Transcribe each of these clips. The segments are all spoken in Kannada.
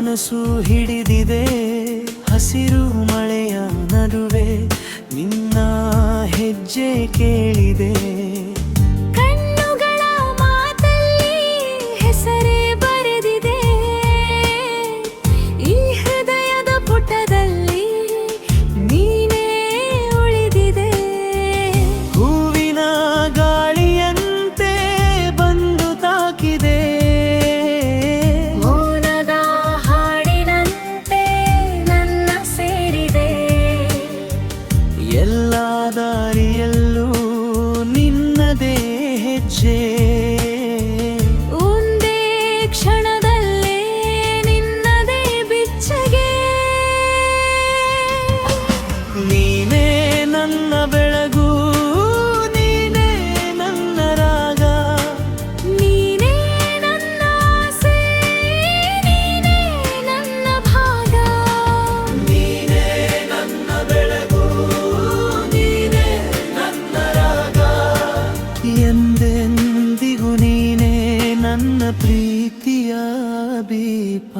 ಮನಸ್ಸು ಹಿಡಿದಿದೆ ಹಸಿರು ಮಳೆಯ ನಡುವೆ ನಿನ್ನ ಹೆಜ್ಜೆ ಕೇಳಿದೆ. ಕಣ್ಣುಗಳ ಮಾತಲ್ಲಿ ಹೆಸರೇ ಬರೆದಿದೆ, ಈ ಹೃದಯದ ಪುಟದಲ್ಲಿ ನೀನೇ ಉಳಿದಿದೆ. ಹೂವಿನ ಗಾಳಿಯಂತೆ ಬಂದು ತಾಕಿದೆ, ಮೌನದ ಹಾಡಿನಂತೆ ನನ್ನ ಸೇರಿದೆ. ಎಲ್ಲ ದಾರಿಯಲ್ಲೂ ನಿನ್ನದೇ ಹೆಜ್ಜೆ, ಒಂದೇ ಕ್ಷಣದಲ್ಲೇ ನಿನ್ನದೇ ಬಿಚ್ಚಗೆ. ನೀನೇ ನನ್ನ ಬೆಳಗು, ನೀನೇ ನನ್ನ ರಾಗ, ನೀನೇ ನನ್ನ ಆಸೆ, ನೀನೇ ನನ್ನ ಭಾಗ. ನೀನೇ ನನ್ನ ಬೆಳಗು, ನೀನೇ ನನ್ನ ರಾಗ. ಎಂದೆಂದಿಗೂ ನೀನೇ ನನ್ನ ಪ್ರೀತಿಯ ದೀಪ.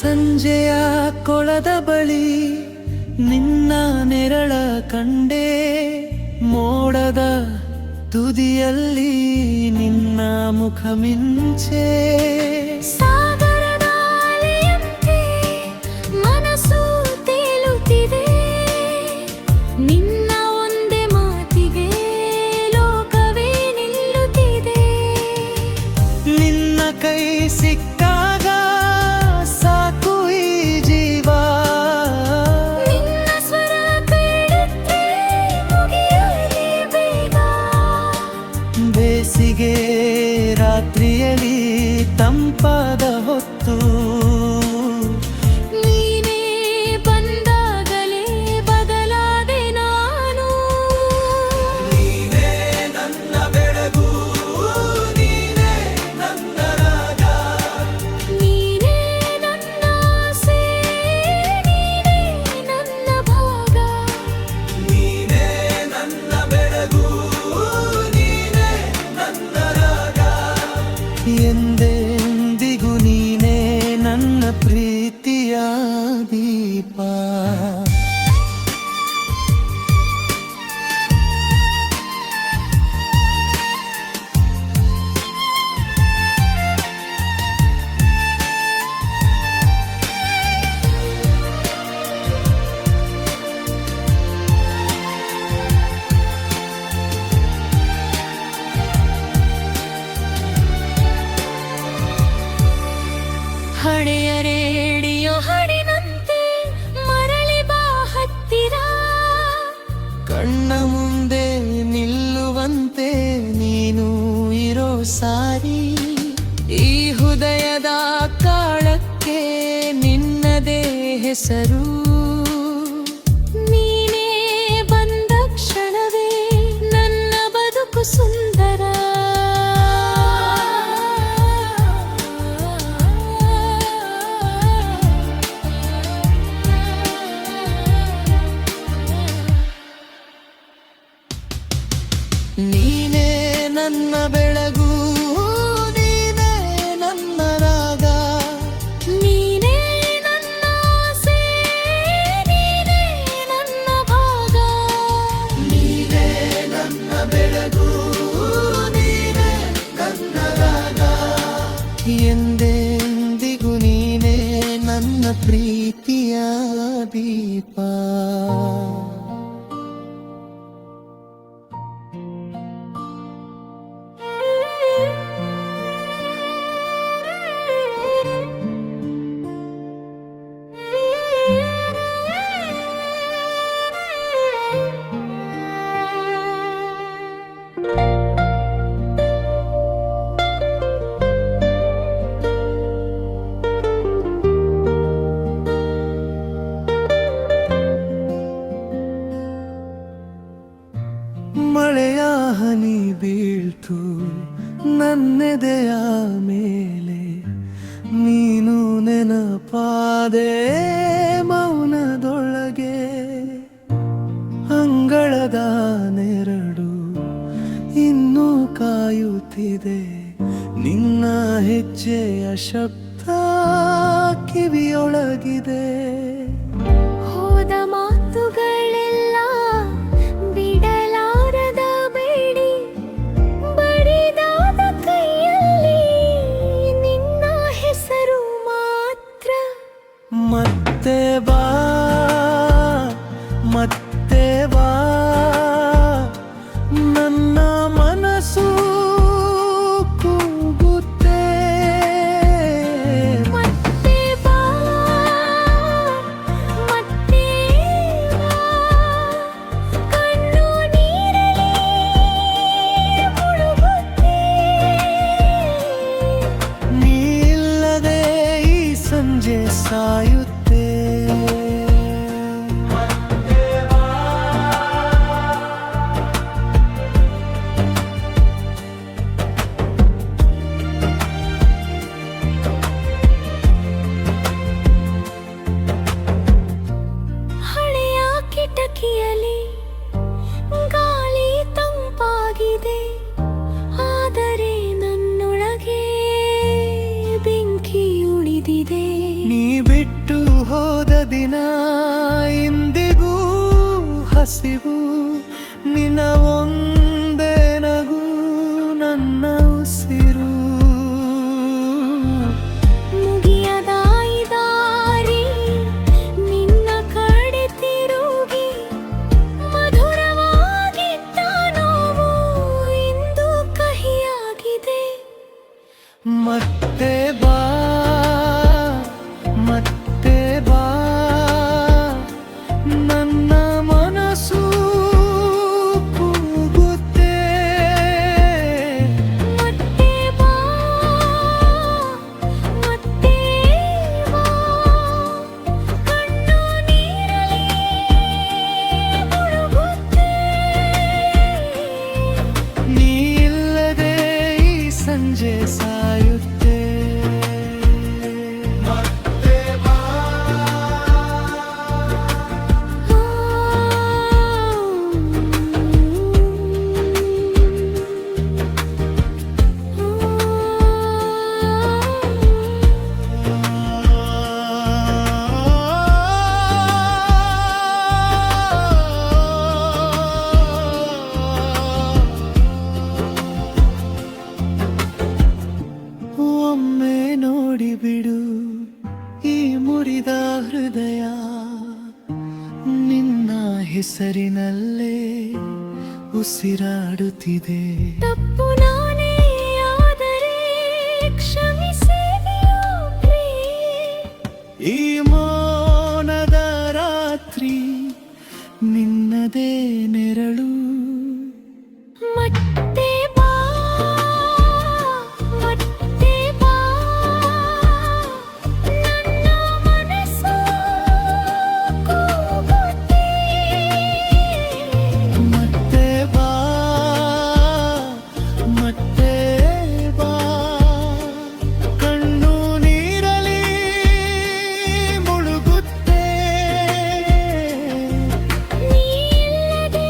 ಸಂಜೆಯ ಕೊಳದ ಬಳಿ ನಿನ್ನ ನೆರಳ ಕಂಡೆ, ಮೋಡದ ತುದಿಯಲ್ಲಿ ನಿನ್ನ ಮುಖ ಮಿಂಚೆ. ಸಾಗರದ ಅಲೆಯಂತೆ ಮನಸ್ಸು ತೇಲುತ್ತಿದೆ, ನಿನ್ನ ಒಂದೇ ಮಾತಿಗೆ ಲೋಕವೇ ನಿಲ್ಲುತ್ತಿದೆ. ನಿನ್ನ ಕೈ ಸಿಕ್ಕಾಗ ಸಾಕು ಈ ಜೀವ, ನಿನ್ನ ಸ್ವರ ಕೇಳಿದ್ರೆ ಮುಗಿಯಲಿ ಬೇಗ. ಬೇಸಿಗೆ ರಾತ್ರಿಯಲ್ಲಿ ತಂಪಾದ ಹೊತ್ತು ನೀನೇ ಬಂದಾಗಲೇ ಬದಲಾದೆ ನಾನು. ನೀನೇ ನನ್ನ ಬೆಳಗು, ನೀನೇ ನನ್ನ ರಾಗ. ನೀನೇ ನನ್ನ ಆಸೆ, ನೀನೇ ನನ್ನ ಭಾಗ. ನೀನೇ ನನ್ನ ಬೆಳಗು, ನೀನೇ ನನ್ನ ರಾಗ. ಎಂದೆಂದಿಗೂ ನೀನೇ ನನ್ನ ಪ್ರೀತಿಯ ದೀಪ. ಹಳೆಯ ರೇಡಿಯೋ ಹಾಡಿನಂತೆ ಮರಳಿ ಬಾ ಹತ್ತಿರ. ಕಣ್ಣ ಮುಂದೆ ನಿಲ್ಲುವಂತೆ ನೀನು ಇರೋ ಸಾರಿ, ಈ ಹೃದಯದ ಕಾಳಕ್ಕೆ ನಿನ್ನದೇ ಹೆಸರು. ನೀನೇ ಬಂದ ಕ್ಷಣವೇ ನನ್ನ ಬದುಕು ಸುಂದರ. ನೀನೇ ನನ್ನ ಬೆಳಗು, ನೀನೇ ನನ್ನ ರಾಗ. ನೀನೇ ನನ್ನ ಆಸೆ, ನೀನೇ ನನ್ನ ಭಾಗ. ನೀನೇ ನನ್ನ ಬೆಳಗು, ನೀನೇ ನನ್ನ ರಾಗ. ಎಂದೆಂದಿಗೂ ನೀನೇ ನನ್ನ ಪ್ರೀತಿಯ ದೀಪ. ಹನಿ ಬೀಳ್ತು ನನ್ನೆದೆಯ ಮೇಲೆ, ನೀನು ನೆನಪಾದೆ ಮೌನದೊಳಗೆ. ಅಂಗಳದ ನೆರಳು ಇನ್ನೂ ಕಾಯುತ್ತಿದೆ, ನಿನ್ನ ಹೆಜ್ಜೆಯ ಶಬ್ದ ಕಿವಿಯೊಳಗಿದೆ. ಹೋದ ಮಾತುಗಳೆಲ್ಲ ಬಿಡಲಾರದ ಬೇಡಿ, ಬರಿದಾದ ಕೈಯಲ್ಲಿ ನಿನ್ನ ಹೆಸರು ಮಾತ್ರ. ಮತ್ತೆ ಬಾ, ಮತ್ತೆ ಬಾ, ನನ್ನ ಮನಸ್ಸು ಕೂಗುತ್ತೆ. ಮತ್ತೆ ಬಾ, ಮತ್ತೆ ಬಾ, ಕಣ್ಣು ನೀರಲ್ಲಿ ಮುಳುಗುತ್ತೆ. ನೀ ಇಲ್ಲದೆ ಈ ಸಂಜೆ ಸಾಯುತ್ತೆ. ಹಳೆಯ ಕಿಟಕಿಯಲ್ಲಿ ಗಾಳಿ ತಂಪಾಗಿದೆ, ಆದರೆ ನನ್ನೊಳಗೆ ಬೆಂಕಿ ಉಳಿದಿದೆ. ನೀ ಬಿಟ್ಟು ಹೋದ ದಿನ ಇಂದಿಗೂ ಹಸಿವು, ನಿನ್ನ ಒಂದೇ ನಗು ನನ್ನ ಉಸಿರು. ಮುಗಿಯದ ಈ ದಾರಿ ನಿನ್ನ ಕಡೆ ತಿರುಗಿ, ಮಧುರವಾಗಿದ್ದ ನೋವು ಇಂದು ಕಹಿಯಾಗಿದೆ. ಮತ್ತೆ ಬಾ, ಮತ್ತೆ ಬಾ, ನನ್ನ ಮನಸ್ಸು ಕೂಗುತ್ತೆ. ಮತ್ತೆ ಬಾ, ಮತ್ತೆ ಬಾ, ಕಣ್ಣು ನೀರಲ್ಲಿ ಮುಳುಗುತ್ತೆ. ನೀ ಇಲ್ಲದೆ ಈ ಸಂಜೆ ಸಾಯುತ್ತೆ. ಮತ್ತೆ ಬಾ, ಒಮ್ಮೆ ನೋಡಿಬಿಡು ಈ ಮುರಿದ ಹೃದಯ, ನಿನ್ನ ಹೆಸರಿನಲ್ಲೇ ಉಸಿರಾಡುತ್ತಿದೆ. ತಪ್ಪು ನಾನೇ ಆದರೆ ಕ್ಷಮಿಸಿದೆಯೋ ಪ್ರಿಯೆ? ಈ ಮೌನದ ರಾತ್ರಿ ನಿನ್ನದೇ ನೆರಳು. ಮತ್ತೆ ಬಾ, ಮತ್ತೆ ಬಾ, ನನ್ನ ಮನಸ್ಸು ಕೂಗುತ್ತೆ. ಮತ್ತೆ ಬಾ, ಮತ್ತೆ ಬಾ, ಕಣ್ಣು ನೀರಲಿ ಮುಳುಗುತ್ತೆ. ನೀ ಇಲ್ಲದೆ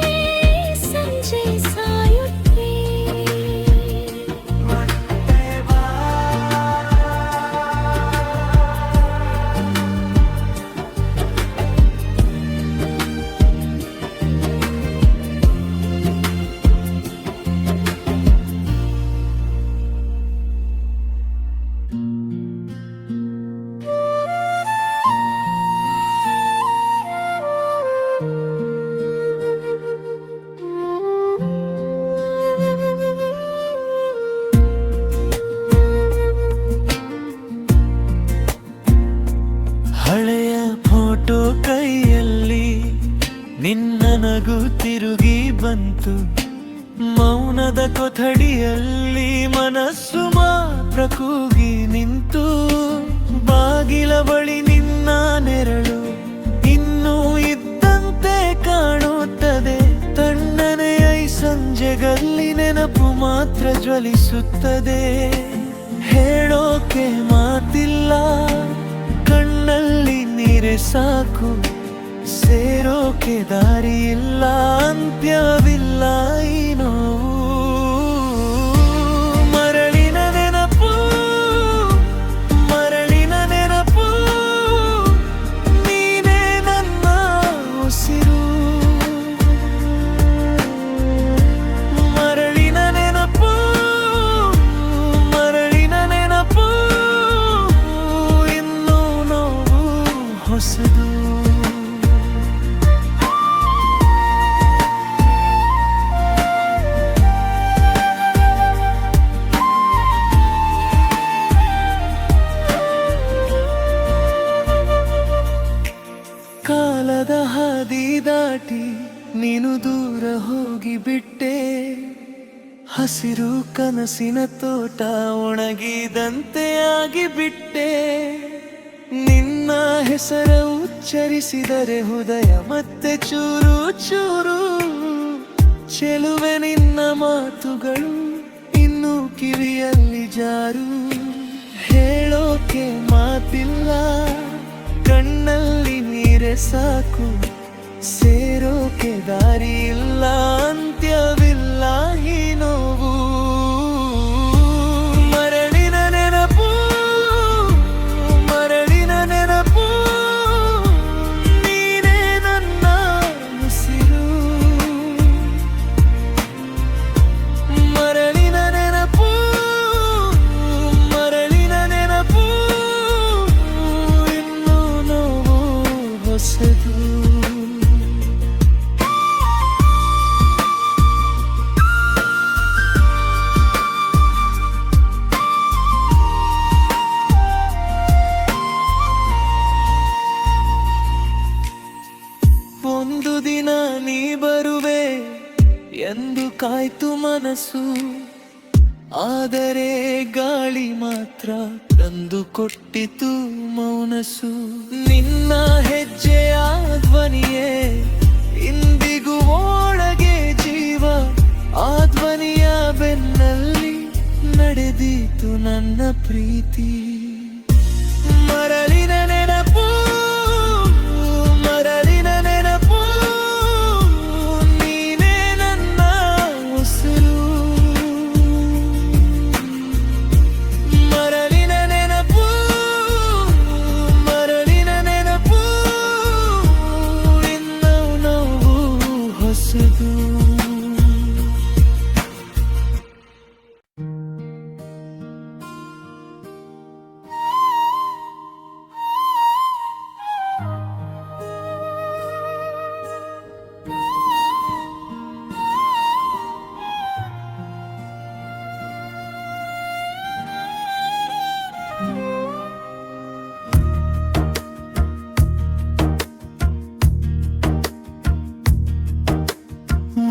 ಸಂಜೆ ಸಾಯುತ್ತೆ. ಮತ್ತೆ ಬಾ, ಹಳೆಯ ಫೋಟೋ ಕೈಯಲ್ಲಿ ನಿನ್ನ ನಗು ತಿರುಗಿ ಬಂತು. ಮೌನದ ಕೊಠಡಿಯಲ್ಲಿ ಮನಸ್ಸು ಮಾತ್ರ ಕೂಗಿ ನಿಂತು. ಬಾಗಿಲ ಬಳಿ ನಿನ್ನ ನೆರಳು ಇನ್ನೂ ಇದ್ದಂತೆ ಕಾಣುತ್ತದೆ. ತಣ್ಣನೆಯ ಈ ಸಂಜೆಗಲ್ಲಿ ಮಾತ್ರ ಜ್ವಲಿಸುತ್ತದೆ. ಹೇಳೋಕೆ ಮಾತಿಲ್ಲ, ಕಣ್ಣಲ್ಲಿ ನೀರೆ ಸಾಕು, ಸೇರೋಕೆ ದಾರಿ ಇಲ್ಲ, ಅಂತ್ಯವಿಲ್ಲ ಈ ನೋವು. ಮರಳಿನ ನೆನಪು, ಮರಳಿನ ನೆನಪು, ನೀನೇ ನನ್ನ ಉಸಿರು. ಮರಳಿನ ನೆನಪು, ಮರಳಿನ ನೆನಪು, ಇನ್ನೂ ನೋವು ಹೊಸದು. ಕಾಲದ ಹಾದಿ ದಾಟಿ ನೀನು ದೂರ ಹೋಗಿಬಿಟ್ಟೆ, ಹಸಿರು ಕನಸಿನ ತೋಟ ಒಣಗಿದಂತೆ ಆಗಿಬಿಟ್ಟೆ. ನಿನ್ನ ಹೆಸರ ಉಚ್ಚರಿಸಿದರೆ ಹೃದಯ ಮತ್ತೆ ಚೂರು ಚೂರು. ಚೆಲುವೆ ನಿನ್ನ ಮಾತುಗಳು ಇನ್ನೂ ಕಿವಿಯಲ್ಲಿ ಜಾರು. ಹೇಳೋಕೆ ಮಾತಿಲ್ಲ, ಕಣ್ಣಲ್ಲಿ ನೀರೆ ಸಾಕು, ಸೇರೋಕೆ ದಾರಿ ಇಲ್ಲ, ಅಂತ್ಯವಿಲ್ಲ ಈ ನೋವು. ಮರಳಿನ ನೆನಪು, ಮರಳಿನ ನೆನಪು, ನೀನೇ ನನ್ನ ಉಸಿರು. ಮರಳಿನ ನೆನಪು, ಮರಳಿನ ನೆನಪು, ಇನ್ನೂ ನೋವು ಹೊಸದು. ಒಂದು ದಿನ ನೀ ಬರುವೆ ಎಂದು ಕಾಯ್ತು ಮನಸ್ಸು, ಆದರೆ ಗಾಳಿ ಮಾತ್ರ ತಂದು ಕೊಟ್ಟಿತು ಮೌನಸು. ನಿನ್ನ ಹೆಜ್ಜೆಯ ಧ್ವನಿಯೇ ಇಂದಿಗೂ ಒಳಗೆ ಜೀವ, ಆ ಧ್ವನಿಯ ಬೆನ್ನಲ್ಲಿ ನಡೆದೀತು ನನ್ನ ಪ್ರೀತಿ. ಮರಳಿನ ನೆನಪು, ಮರಳಿನ ನೆನಪು, ನೀನೇ ನನ್ನ ಉಸಿರು. ಮರಳಿನ ನೆನಪು, ಮರಳಿನ ನೆನಪು, ಇನ್ನೂ ನೋವು ಹೊಸದು.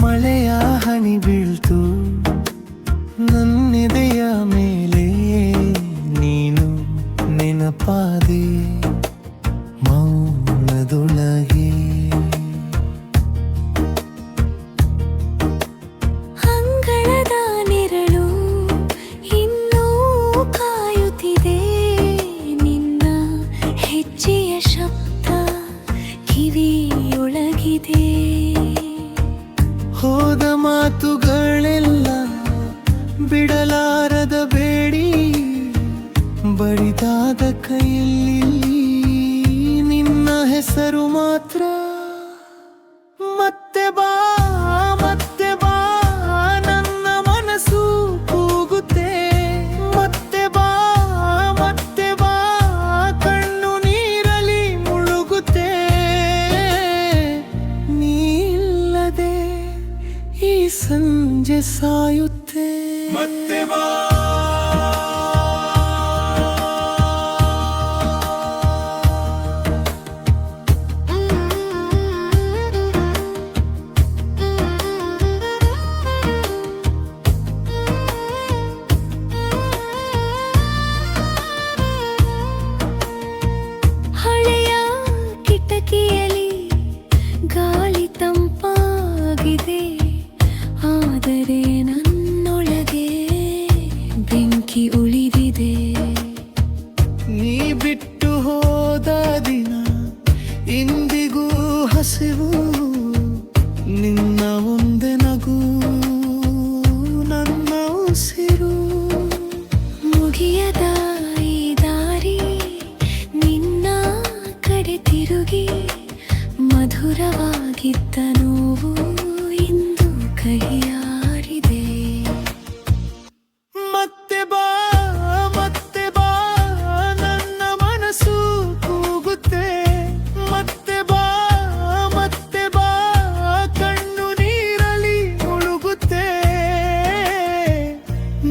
ಮಳೆಯ ಹನಿ ಬೀಳ್ತು ನನ್ನೆದೆಯ ಮೇಲೆ, ನೀನು ನೆನಪಾದೆ ಮೌನದೊಳಗೆ. ಅಂಗಳದ ನೆರಳು ಇನ್ನೂ ಕಾಯುತ್ತಿದೆ, ನಿನ್ನ ಹೆಜ್ಜೆಯ ಶಬ್ದ ಕಿವಿಯೊಳಗಿದೆ. ಹೋದ ಮಾತುಗಳೆಲ್ಲ ಬಿಡಲಾರದ ಬೇಡಿ, ಬಡಿದಾದ ಕೈಯಲ್ಲಿ ನಿನ್ನ ಹೆಸರು ಮಾತ್ರ. ಮತ್ತೆ ಬಾ, ಮತ್ತೆ ಬಾ, ನನ್ನ ಮನಸ್ಸು ಕೂಗುತ್ತೆ. ಮತ್ತೆ ಬಾ, ಮತ್ತೆ ಬಾ, ಕಣ್ಣು ನೀರಲಿ ಮುಳುಗುತ್ತೆ. ನೀಲ್ಲದೆ ಈ ಸಂಜೆ ಸಾಯುತ್ತೆ. ಮತ್ತೆ ಬಾ, ಹಳೆಯ ಕಿಟಕಿಯಲ್ಲಿ ಗಾಳಿ ತಂಪಾಗಿದೆ, ಆದರೆ ನನ್ನೊಳಗೆ ನಿನ್ನ ಒಂದೇ ನಗು ನನ್ನ ಉಸಿರು. ಮುಗಿಯದ ಈ ದಾರಿ ನಿನ್ನ ಕಡೆ ತಿರುಗಿ ಮಧುರವಾಗಿದ್ದ ನೋವು ಇಂದು ಕಹಿಯಾರಿದೆ. ಮತ್ತೆ ಬಾ ಮತ್ತೆ ಬಾ ನನ್ನ ಮನಸ್ಸು ಕೂಗುತ್ತೆ. ಮತ್ತೆ ಬಾ ಮತ್ತೆ ಬಾ ಕಣ್ಣು ನೀರಲಿ ಮುಳುಗುತ್ತೆ.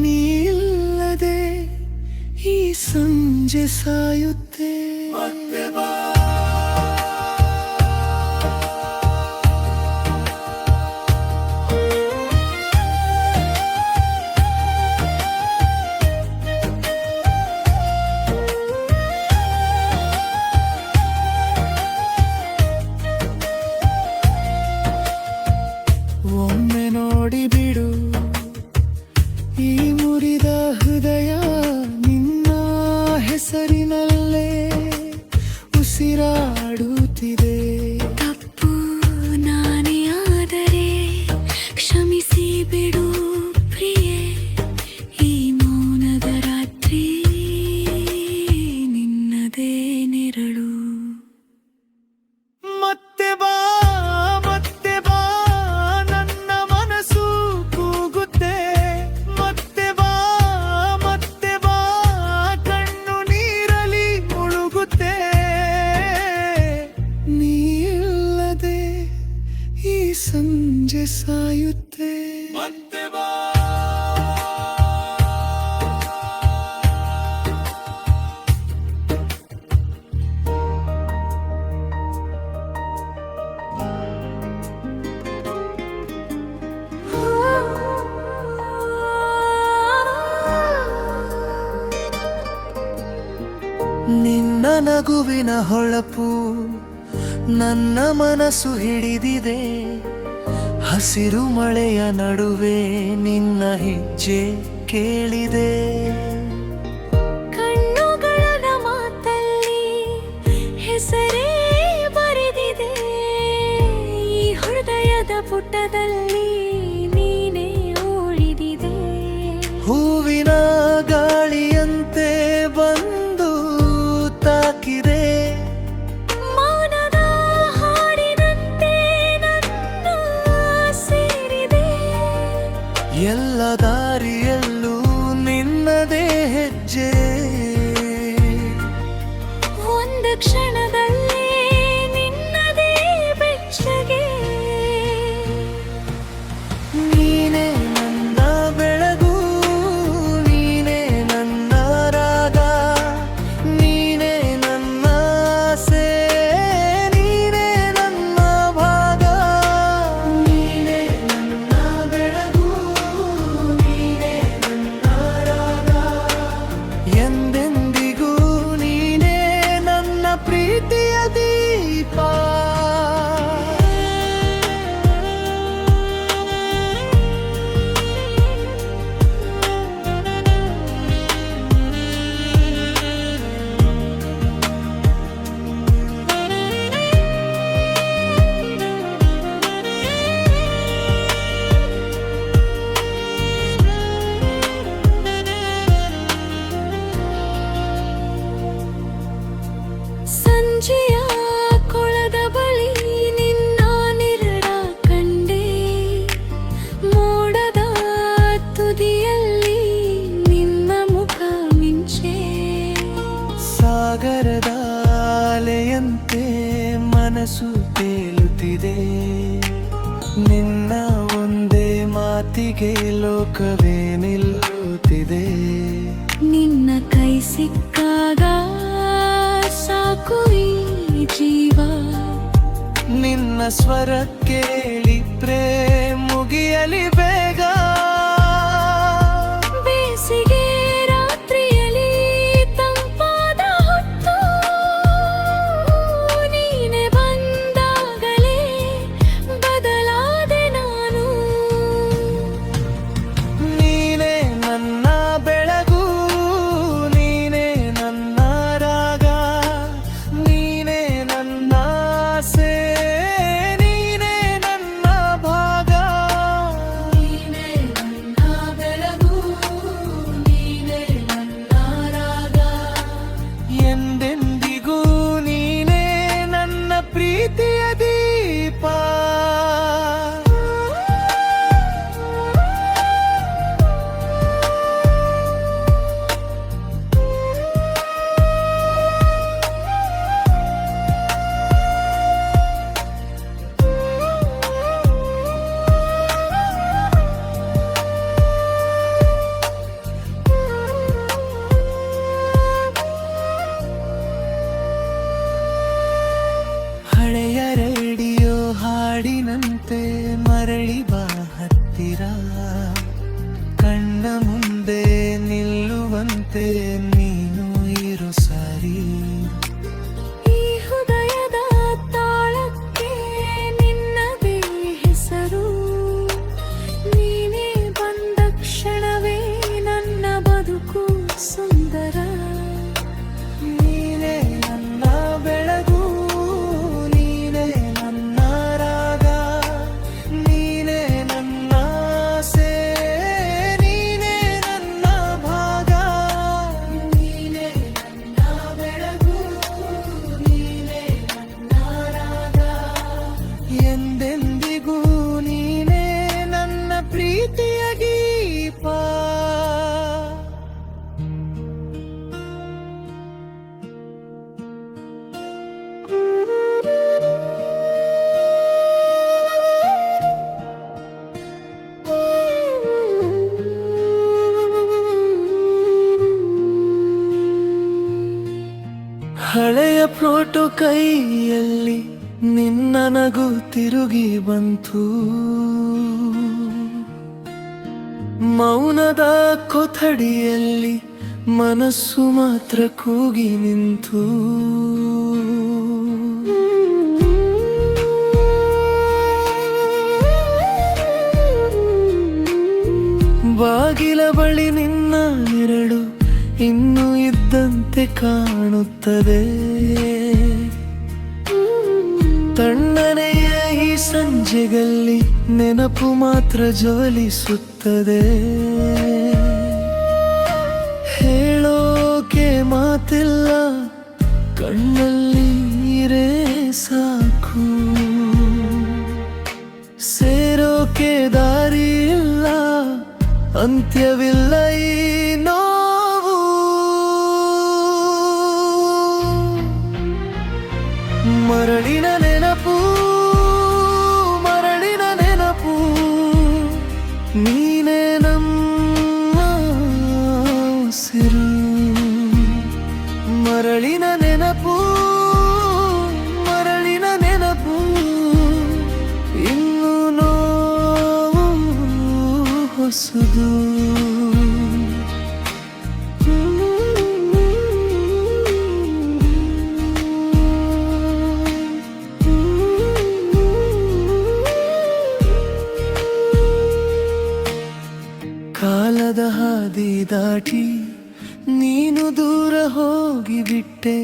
ನೀ ಇಲ್ಲದೆ ಈ ಸಂಜೆ ಸಾಯುತ್ತೆ. ಮತ್ತೆ ಬಾ ಒಮ್ಮೆ ನೋಡಿ ಬಿಡು ಈ ಮುರಿದ ಹೃದಯ ನಿನ್ನ ಹೆಸರಿನಲ್ಲೇ ಉಸಿರಾಡುತ್ತಿದೆ. ತಪ್ಪು ನಾನೇ ಆದರೆ ಕ್ಷಮಿಸಿ ಬಿಡು ಪ್ರಿಯೆ. ಈ ಮೌನದ ರಾತ್ರಿ ನಿನ್ನದೇ ನೆರಳು. ಮತ್ತೆ ಬಾ ಮತ್ತೆ ಬಾ ನನ್ನ ಮನಸ್ಸು ಕೂಗುತ್ತೆ. ಮತ್ತೆ ಬಾ ಮತ್ತೆ ಬಾ ಕಣ್ಣು ನೀರಲಿ ಮುಳುಗುತ್ತೆ. ನೀ ಇಲ್ಲದೆ ಈ ಸಂಜೆ ಸಾಯುತ್ತೆ. ಮತ್ತೆ ಬಾ ನಿನ್ನ ನಗುವಿನ ಹೊಳಪು ನನ್ನ ಮನಸ್ಸು ಹಿಡಿದಿದೆ. ಹಸಿರು ಮಳೆಯ ನಡುವೆ ನಿನ್ನ ಹೆಜ್ಜೆ ಕೇಳಿದೆ. ಕಣ್ಣುಗಳ ಮಾತಲ್ಲಿ ಹೆಸರೇ ಬರೆದಿದೆ. ಈ ಹೃದಯದ ಪುಟದಲ್ಲಿ ನೀನೇ ಉಳಿದಿದೆ. ಹೂವಿನ ಗಾಳಿಯಂತೆ ಬಂದು ತಾಕಿದೆ. ಮೌನದ ಹಾಡಿನಂತೆ ನನ್ನ ಸೇರಿದೆ. ಎಲ್ಲ ದಾರಿಯಲ್ಲೂ ನಿನ್ನದೇ ಹೆಜ್ಜೆ. ಒಂದು ಕ್ಷಣದಲ್ಲಿ ನಿನ್ನದೇ ಬೆಚ್ಚಗೆ. ನೀನೇ ನನ್ನ ಬೆಳಗು, ನೀನೇ ನನ್ನ ರಾಗ, ನೀನೇ ನನ್ನ ಆಸೆ, ನೀನೇ ನನ್ನ ಭಾಗ. ನೀನೇ ನನ್ನ ಬೆಳಗು, ನೀನೇ ನನ್ನ ರಾಗ, ಎಂದೆಂದಿಗೂ ನೀನೇ ನನ್ನ ಪ್ರೀತಿಯ ದೀಪ. ಸಂಜೆಯ ಕೊಳದ ಬಳಿ ನಿನ್ನ ನಿರಳ ಕಂಡೆ. ಮೋಡದ ತುದಿಯಲ್ಲಿ ನಿನ್ನ ಮುಖ ಮಿಂಚೆ. ಸಾಗರದ ಅಲೆಯಂತೆ ಮನಸ್ಸು ತೇಲುತ್ತಿದೆ. ನಿನ್ನ ಒಂದೇ ಮಾತಿಗೆ ಲೋಕವೇ ನಿಲ್ಲುತ್ತಿದೆ. ನಿನ್ನ ಕೈ ಸಿಕ್ಕಾಗ ಸಾಕು ಈ ಜೀವ. ನಿನ್ನ ಸ್ವರ ಕೇಳಿ ಪ್ರೇಮ ಮುಗಿಯಲಿ ಬೇಗ. ಬೇಸಿಗೆ ರಾತ್ರಿಯಲ್ಲಿ ತಂಪಾದ ಹೊತ್ತು ನೀನೆ ಬಂದಾಗಲೇ ಬದಲಾದೆ ನಾನು. ನೀನೇ ನನ್ನ ಬೆಳಗು, ನೀನೇ ನನ್ನ ರಾಗ, ನೀನೇ ನನ್ನ ಆಸೆ, ನೀನೇ ನನ್ನ ಹಾಡಿನಂತೆ ಮರಳಿ ಬಾ ಹತ್ತಿರ, ಕಣ್ಣ ಮುಂದೆ ನಿಲ್ಲುವಂತೆ ನೀನು ಇರು ಸಾರಿ. ಈ ಹೃದಯದ ತಾಳಕ್ಕೆ ನಿನ್ನದೇ ಹೆಸರು, ನೀನೇ ಬಂದ ಕ್ಷಣವೇ ನನ್ನ ಬದುಕು ಸುಂದರ. ನೀನೇ ನನ್ನ ಬೆಳಗು, ನೀನೇ ನನ್ನ ರಾಗ, ನೀನೇ ನನ್ನ ಆಸೆ, ನೀನೇ ನನ್ನ ಭಾಗ. ನೀನೇ ನನ್ನ ಬೆಳಗು, ನೀನೇ ನನ್ನ ರಾಗ, ಎಂದೆಂದಿಗೂ ನೀನೇ ನನ್ನ ಪ್ರೀತಿಯ ಗೀಪ. ಹಳೆಯ ಫೋಟೋ ಕೈಯಲ್ಲಿ ನಿನ್ನ ನಗು ತಿರುಗಿ ಬಂತು, ಮೌನದ ಕೊಠಡಿಯಲ್ಲಿ ಮನಸ್ಸು ಮಾತ್ರ ಕೂಗಿ ನಿಂತು. ಬಾಗಿಲ ಬಳಿ ನಿನ್ನ ನೆರಳು ಇನ್ನೂ ಇದ್ದಂತೆ ಕಾಣುತ್ತದೆ, ತಣ್ಣನೆಯ ಈ ಸಂಜೆಗಳಲ್ಲಿ ನೆನಪು ಮಾತ್ರ ಜ್ವಲಿಸುತ್ತದೆ. ಹೇಳೋಕೆ ಮಾತಿಲ್ಲ, ಕಣ್ಣಲ್ಲಿ ನೀರೇ ಸಾಕು, ಸೇರೋಕೆ ದಾರಿ ಇಲ್ಲ, ಅಂತ್ಯವಿಲ್ಲ ಈ ನೋವು. ಮರಳಿನ ನೆನಪು, ಮರಳಿನ ನೆನಪು, ನೀನೇ ನಮ್ಮ ಉಸಿರು. ಮರಳಿನ ನೆನಪು, ಮರಳಿನ ನೆನಪು, ಇನ್ನು ನೋವು ಹೊಸದು. ಕಾಲದ ಹಾದಿ ದಾಟಿ ನೀನು ದೂರ ಹೋಗಿಬಿಟ್ಟೆ,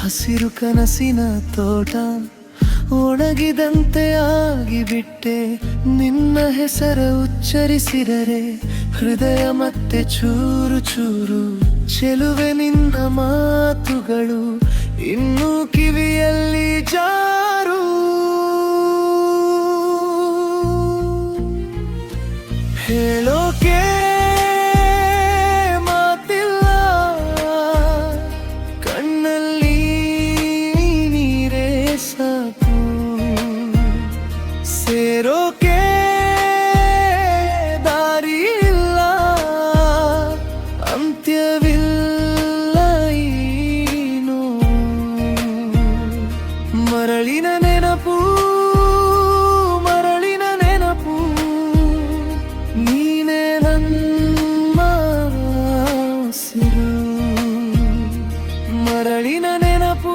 ಹಸಿರು ಕನಸಿನ ತೋಟ ಒಣಗಿದಂತೆ ಆಗಿಬಿಟ್ಟೆ. ನಿನ್ನ ಹೆಸರ ಉಚ್ಚರಿಸಿದರೆ ಹೃದಯ ಮತ್ತೆ ಚೂರು ಚೂರು, ಚೆಲುವೆ ನಿನ್ನ ಮಾತುಗಳು ಇನ್ನೂ ಕಿವಿಯಲ್ಲಿ ಜಾರು. ಹೇಳೋಕೆ ಮಾತಿಲ್ಲ, ಕಣ್ಣಲ್ಲಿ ನೀರೇ ಸಾಕು, ಸೇರೋಕೆ ದಾರಿ ಇಲ್ಲ, ಅಂತ್ಯವಿಲ್ಲ ಏನು. ಮರಳಿನ ನೆನಪು, ಮರಳಿನ ನೆನಪು, ನೀನೇ ನಮ್ಮ ಉಸಿರು. ಮರಳಿನ ನೆನಪು,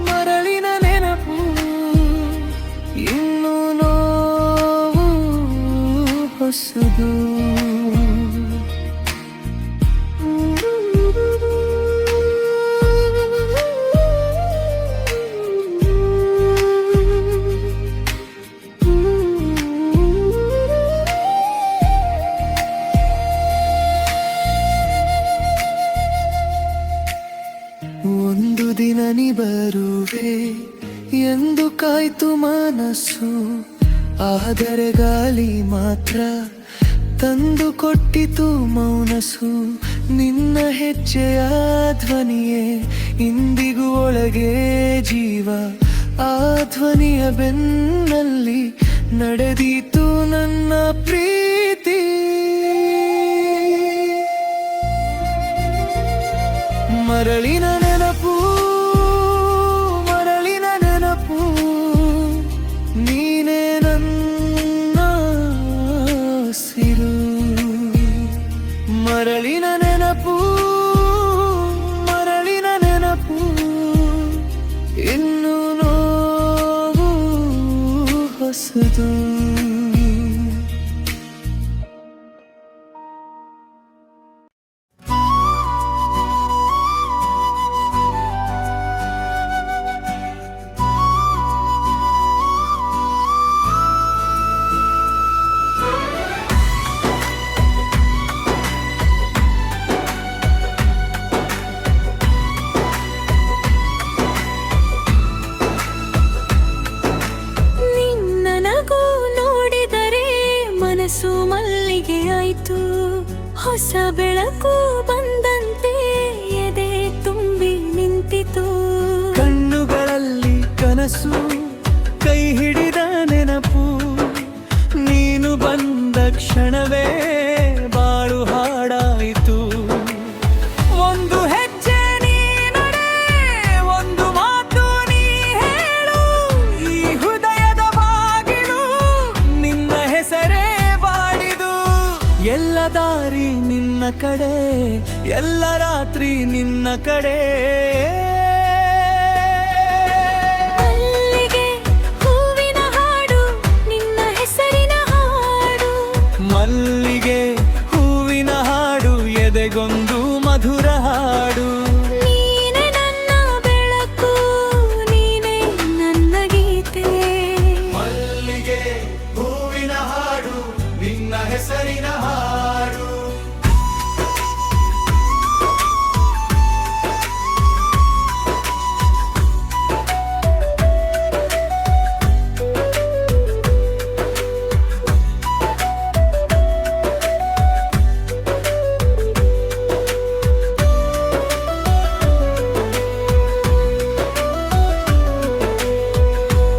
ಮರಳಿನ ನೆನಪು, ಇನ್ನು ನೋವು ಹೊಸದು. ಒಂದು ದಿನ ನೀ ಬರುವೆ ಎಂದು ಕಾಯ್ತು ಮನಸ್ಸು, ಆದರೆ ಗಾಳಿ ಮಾತ್ರ ತಂದು ಕೊಟ್ಟಿತು ಮೌನಸು. ನಿನ್ನ ಹೆಜ್ಜೆಯ ಧ್ವನಿಯೇ ಇಂದಿಗೂ ಒಳಗೆ ಜೀವ, ಆ ಧ್ವನಿಯ ಬೆನ್ನಲ್ಲಿ ನಡೆದೀತು ನನ್ನ ಪ್ರೀತಿ. ಮರಳಿನ ನೆನಪು, ಮರಳಿನ ನೆನಪು, ಹೊಸದು. ಮನಸ್ಸು ಮಲ್ಲಿಗೆ ಆಯ್ತು, ಹೊಸ ಬೆಳಕು ಬಂದಂತೆ ಎದೆ ತುಂಬಿ ನಿಂತಿತು. ಕಣ್ಣುಗಳಲ್ಲಿ ಕನಸು, ಕೈ ಹಿಡಿದ ನೆನಪು, ನೀನು ಬಂದ ಕ್ಷಣವೇ ಬಾಳು ಹಾಡಾಯಿತು. ಒಂದು ಹೆಜ್ಜೆ ನೀ ನಡೆ, ಒಂದು ಮಾತು ನೀ ಹೇಳು, ಈ ಹೃದಯದ ಬಾಗಿಲು ನಿನ್ನ ಹೆಸರೇ ಬಾಡಿದು. ಎಲ್ಲ ದಾರಿ ನಿನ್ನ ಕಡೆ, ಎಲ್ಲ ರಾತ್ರಿ ನಿನ್ನ ಕಡೆ. ಮಲ್ಲಿಗೆ ಹೂವಿನ ಹಾಡು, ನಿನ್ನ ಹೆಸರಿನ ಹಾಡು. ಮಲ್ಲಿಗೆ ಹೂವಿನ ಹಾಡು, ಎದೆಗೊಂದು ಮಧುರ ಹಾಡು. ನೀನೆ ನನ್ನ ಬೆಳಕು, ನೀನೆ ನನ್ನ ಗೀತೆ. ಮಲ್ಲಿಗೆ ಹೂವಿನ ಹಾಡು, ನಿನ್ನ ಹೆಸರಿನ ಹಾಡು.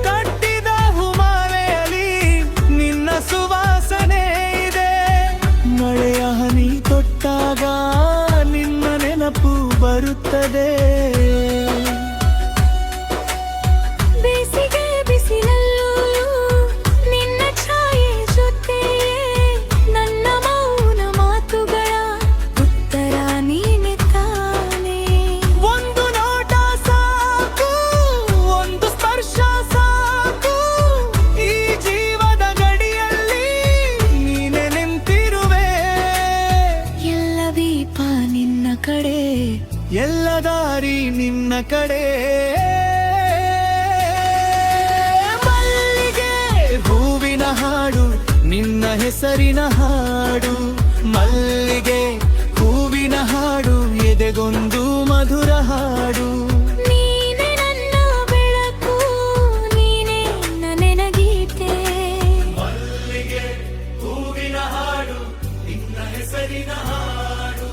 ಕಟ್ಟಿದ ಹುಮಾಲೆಯಲ್ಲಿ ನಿನ್ನ ಸುವಾಸನೆ ಇದೆ. ಮಳೆಯ ಹನಿ ತೊಟ್ಟಾಗ ನಿನ್ನ ನೆನಪು ಬರುತ್ತದೆ. ಬೇಸಿಗೆ ಬಿಸಿಲಲ್ಲೂ ನಿನ್ನ ಛಾಯೆ ಜೊತೆಯೇ, ನನ್ನ ಮೌನ ಮಾತುಗಳ ಉತ್ತರ ನೀನೆ ತಾನೇ. ಒಂದು ನೋಟ ಸಾಕು, ಒಂದು ಸ್ಪರ್ಶ ಸಾಕು, ಈ ಜೀವದ ಗಡಿಯಲ್ಲಿ ನೀನೆ ನಿಂತಿರುವೆ. ಎಲ್ಲ ದೀಪ ನಿನ್ನ ಕಡೆ, ಎಲ್ಲ ದಾರಿ ನಿನ್ನ ಕಡೆ. ಮಲ್ಲಿಗೆ ಹೂವಿನ ಹಾಡು, ನಿನ್ನ ಹೆಸರಿನ ಹಾಡು. ಮಲ್ಲಿಗೆ ಹೂವಿನ ಹಾಡು, ಎದೆಗೊಂದು ಮಧುರ ಹಾಡು. ನೀನೆ ನನ್ನ ಬೆಳಕು, ನೀನೆ ನನ್ನ ಗೀತೆ. ಮಲ್ಲಿಗೆ ಹೂವಿನ ಹಾಡು, ನಿನ್ನ ಹೆಸರಿನ ಹಾಡು.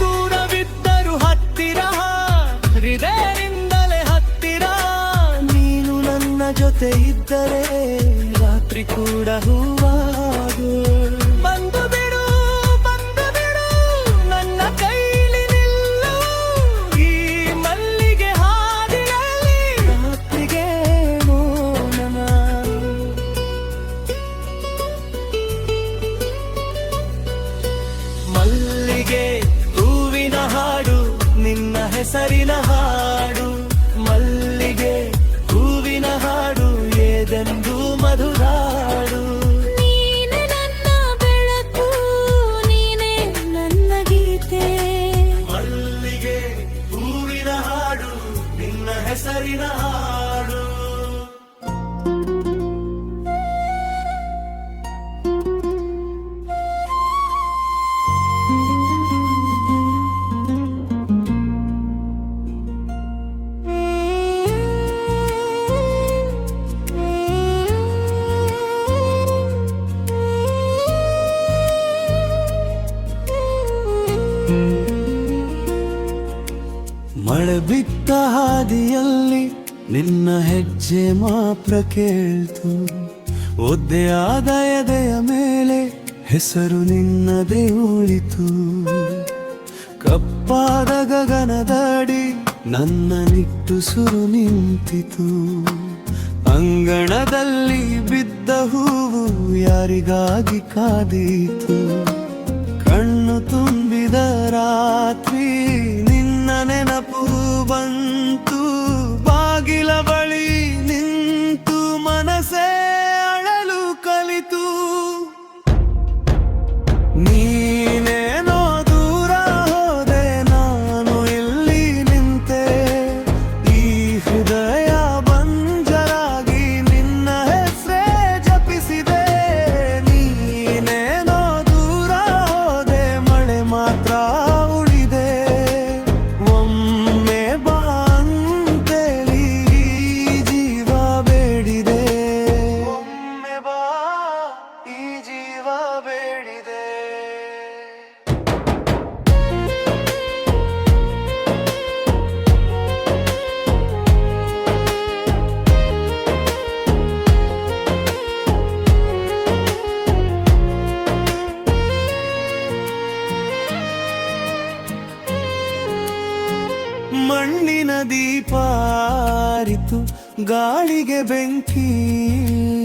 ದೂರವಿದ್ದರು ಹತ್ತಿರ, ಹೃದಯದಿಂದಲೇ ಹತ್ತಿರ. ನೀನು ನನ್ನ ಜೊತೆ ಇದ್ದರೆ ರಾತ್ರಿ ಕೂಡ ಹೂವಾಗು. ಬಂದು ಬಿಡು, ಬಂದು ಬಿಡು, ನನ್ನ ಕೈಲಿ ನಿಲ್ಲು, ಈ ಮಲ್ಲಿಗೆ ಹಾದಿನಲ್ಲಿ ರಾತ್ರಿಗೆ ಮೌನನ. ಮಲ್ಲಿಗೆ ಹೂವಿನ ಹಾಡು, ನಿನ್ನ ಹೆಸರಿನ ಹಾಡು. ಮಲ್ಲಿಗೆ ಹೂವಿನ ಹಾಡು, ಏದೆಂದು ಮಧುರಾಡು. ನೀನೆ ನನ್ನ ಬೆಳಕು, ನೀನೆ ನನ್ನ ಗೀತೆ. ಮಲ್ಲಿಗೆ ಹೂವಿನ ಹಾಡು, ನಿನ್ನ ಹೆಸರಿನ ಹಾಡು. ಮಳೆ ಬಿತ್ತ ಹಾದಿಯಲ್ಲಿ ನಿನ್ನ ಹೆಜ್ಜೆ ಮಾತ್ರ ಕೇಳ್ತು. ಒದ್ದೆಯಾದ ಎದೆಯ ಮೇಲೆ ಹೆಸರು ನಿನ್ನದೇ ಉಳಿತು. ಕಪ್ಪಾದ ಗಗನದಡಿ ನನ್ನ ನಿಟ್ಟುಸುರು ನಿಂತಿತು. ಅಂಗಣದಲ್ಲಿ ಬಿದ್ದ ಹೂವು ಯಾರಿಗಾಗಿ ಕಾದೀತು. ಕಣ್ಣು ತುಂಬಿದ ರಾತ್ರಿ ನಿನ್ನ ನೆನಪು ಬಂತು. ಬಾಗಿಲ ಬಳಿ ನಿಂತು ಮನಸ್ಸೇ ಅಳಲು ಕಲಿತು. ನೀನೇನೋ ದೂರ ಹೋದೆ, ನಾನು ಇಲ್ಲಿ ನಿಂತೆ. ಈ ಹೃದಯ ಬಂಜರಾಗಿ ನಿನ್ನ ಹೆಸರೇ ಜಪಿಸಿದೆ. ನೀನೇನೋ ದೂರ ಹೋದೆ, ಮಳೆ ಮಾತ್ರ ಉಳಿದೆ. ಒಮ್ಮೆ ಬಾ ಅಂತೇಳಿ ಈ ಜೀವ ಬೇಡಿದೆ. ಒಮ್ಮೆ ಬಾ ಈ ಜೀವ ಬೇಡಿದೆ. ಮಣ್ಣಿನ ದೀಪ ಆರಿತು, ಗಾಳಿಗೆ ಬೆಂಕಿ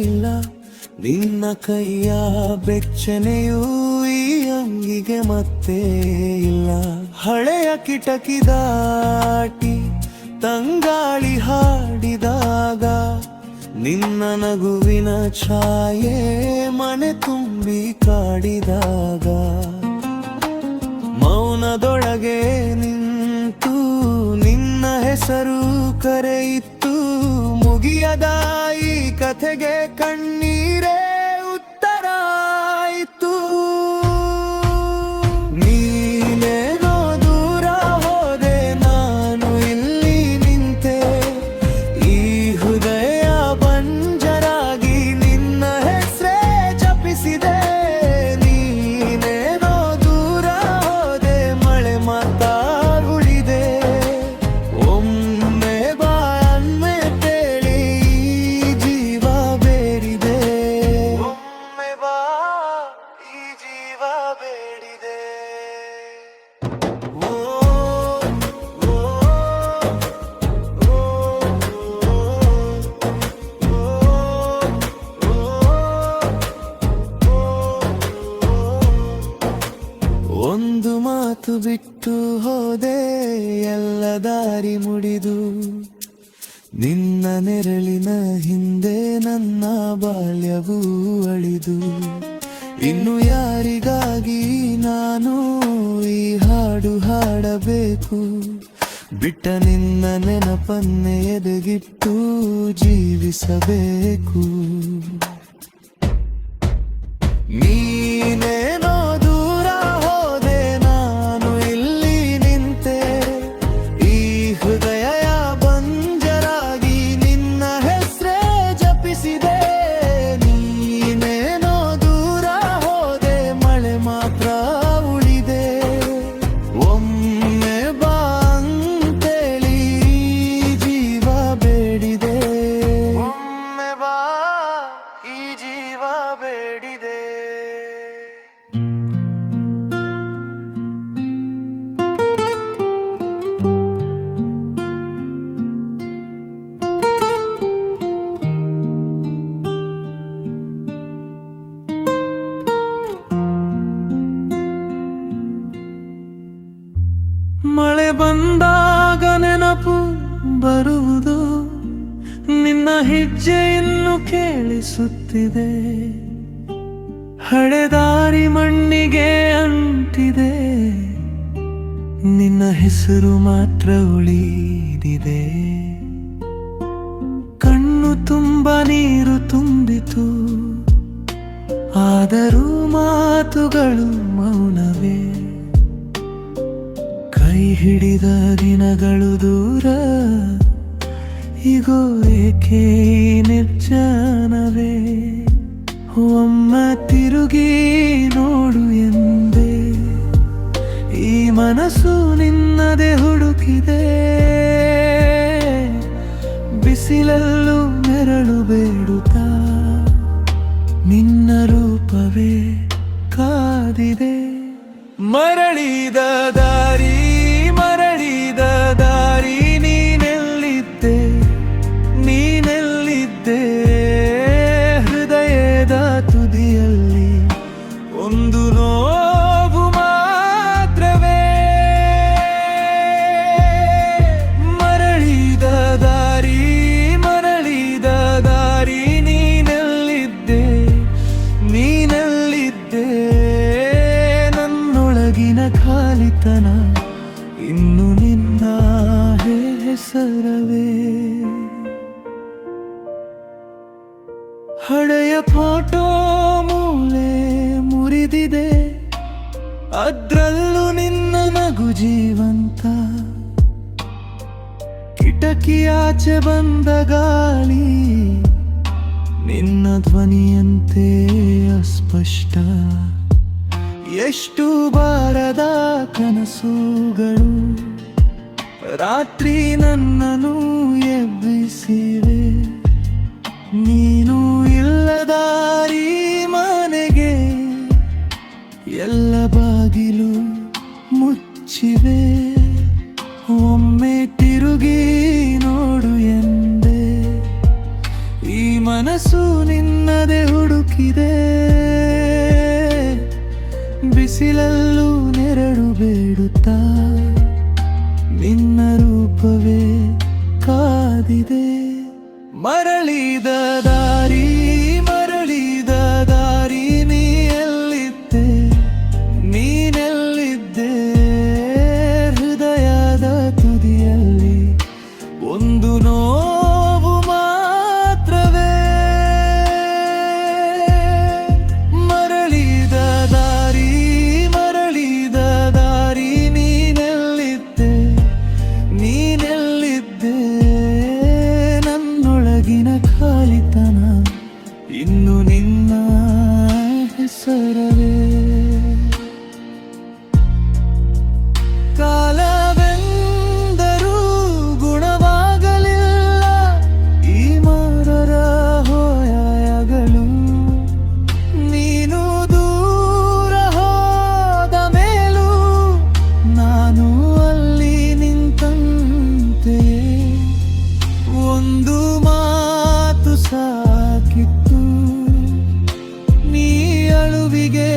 ಇಲ್ಲ. ನಿನ್ನ ಕೈಯ ಬೆಚ್ಚನೆಯೂ ಈ ಅಂಗಿಗೆ ಮತ್ತೆ ಇಲ್ಲ. ಹಳೆಯ ಕಿಟಕಿ ದಾಟಿ ತಂಗಾಳಿ ಹಾಡಿದಾಗ ನಿನ್ನ ನಗುವಿನ ಛಾಯೆ ಮನೆ ತುಂಬಿ ಕಾಡಿದಾಗ ಮೌನದೊಳಗೆ ನಿಂತು ನಿನ್ನ ಹೆಸರು ಕರೆಯಿತು. ಮುಗಿಯದ ಈ ಕಥೆಗೆ ಕಣ್ಣೀರೇ ಉತ್ತರ ಆಯಿತು. ನೀನೇನೋ ದೂರ ಹೋದೆ, ನಾನು ಇಲ್ಲಿ ನಿಂತೆ. ಈ ಹೃದಯ ಬಂಜರಾಗಿ ನಿನ್ನ ಹೆಸರೇ ಜಪಿಸಿದೆ. ನೀನೇನೋ ದೂರ ಹೋದೆ, ಮಳೆ ಮಾತಾ ಉಳಿದೆ. ಒಮ್ಮೆ ಬಾ ಅನ್ನೇಳಿ ಈ ಜೀವ ಬೇಡಿದೆ. ಒಮ್ಮೆ ಬಾ ಈ ಜೀವ ಬೇಡಿದೆ. ಓ ಓ ಒಂದು ಮಾತು ಬಿಟ್ಟು ಹೋದೆ, ಎಲ್ಲ ದಾರಿ ಮುಡಿದು. ನಿನ್ನ ನೆರಳಿನ ಹಿಂದೆ ನನ್ನ ಬಾಲ್ಯವೂ ಅಳಿದು. ಇನ್ನು ಯಾರಿಗಾಗಿ ನಾನು ಈ ಹಾಡು ಹಾಡಬೇಕು. ಬಿಟ್ಟ ನಿನ್ನ ನೆನಪನ್ನೇ ಎದೆಗಿಟ್ಟು ಜೀವಿಸಬೇಕು. ನೀನೇನೋ ದೂರ ಹೋದೆ, ನಾನು ಇಲ್ಲಿ ನಿಂತೆ. ಈ ಹೃದಯ ಬಂಜರಾಗಿ ನಿನ್ನ ಹೆಸರೇ ಜಪಿಸಿದೆ. ನೀನೇನೋ ದೂರ ಹೋದೆ, ಮಳೆ ಮಾತ್ರ ಉಳಿದೆ. ಒಮ್ಮೆ ಬಾ ಅಂತೇಳಿ ಈ ಜೀವ ಬೇಡಿದೆ. ಒಮ್ಮೆ ಬಾ ಈ ಜೀವ ಬೇಡಿದೆ. ಮಳೆ ಬಂದಾಗ ನೆನಪು ಬರುವುದು. ನಿನ್ನ ಹೆಜ್ಜೆ ಇನ್ನು ಕೇಳಿಸುತ್ತಿದೆ. ಹಳೆದಾರಿ ಮಣ್ಣಿಗೆ ಅಂಟಿದೆ. ನಿನ್ನ ಹೆಸರು ಮಾತ್ರ ಉಳಿದಿದೆ. ಕಣ್ಣು ತುಂಬ ನೀರು ತುಂಬಿತು, ಆದರೂ ಮಾತುಗಳು ಮೌನವೇ. ಕೈ ಹಿಡಿದ ದಿನಗಳು ದೂರ, ಈಗೋ ಏಕೆ ನಿರ್ಜನವೇ. ಒಮ್ಮ ತಿರುಗಿ ನೋಡು ಎಂದೆ, ಈ ಮನಸ್ಸು ನಿನ್ನದೇ ಹುಡುಕಿದೆ. ಬಿಸಿಲಲ್ಲೂ ನೆರಳು ಬೇಡುತ್ತಾ ನಿನ್ನ ರೂಪವೇ ಕಾದಿದೆ. ಮರಳಿದ ದಾರಿ ಖಾಲಿತನ ಇನ್ನು ನಿನ್ನ ಹೆಸರವೇ. ಹಳೆಯ ಫೋಟೋ ಮೂಲೆ ಮುರಿದಿದೆ, ಅದ್ರಲ್ಲೂ ನಿನ್ನ ನಗು ಜೀವಂತ. ಕಿಟಕಿಯಾಚೆ ಬಂದ ಗಾಳಿ ನಿನ್ನ ಧ್ವನಿಯಂತೆ ಅಸ್ಪಷ್ಟ. ಎಷ್ಟು ಬಾರದ ಕನಸುಗಳು ರಾತ್ರಿ ನನ್ನನ್ನು ಎಬ್ಬಿಸಿವೆ. ನೀನು ಇಲ್ಲದಾರಿ ಮನೆಗೆ ಎಲ್ಲ ಬಾಗಿಲು ಮುಚ್ಚಿವೆ. ಒಮ್ಮೆ ತಿರುಗಿ ನೋಡು ಎಂದೆ, ಈ ಮನಸ್ಸು ನಿನ್ನದೇ ಹುಡುಕಿದೆ. ಬಿಸಿಲಲ್ಲೂ ನೆರಳು ಬೇಡುತ್ತಾ ನಿನ್ನ ರೂಪವೇ ಕಾದಿದೆ. ಮರಳಿದ ದಾರಿ ಮರಳಿದ ದಾರಿ, ನೀ ಎಲ್ಲಿದ್ದೆ ನೀನೆಲ್ಲಿದ್ದೆ. ಹೃದಯದ ತುದಿಯಲ್ಲಿ ಒಂದು ನೋವು ಮಾತ್ರವೇ. ಮರಳಿದ ದಾರಿ ಮರಳಿದ ದಾರಿ, ನೀನೆಲ್ಲಿದ್ದೆ ನೀನೆಲ್ಲಿದ್ದೆ. ನನ್ನೊಳಗಿನ ಖಾಲಿತನ ಇನ್ನು ನಿನ್ನ ಹೆಸರವೇ. ಕಾಲವೆಂದರೂ ಗುಣವಾಗಲಿಲ್ಲ ಈ ಮರರ ಹೋಯಗಳು. ನೀನು ದೂರ ಹೋದ ಮೇಲೂ ನಾನು ಅಲ್ಲಿ ನಿಂತಂತೆಯೇ. ಒಂದು ಮಾತು ಸಾಕಿತ್ತು, ನೀ ಅಳುವಿಗೆ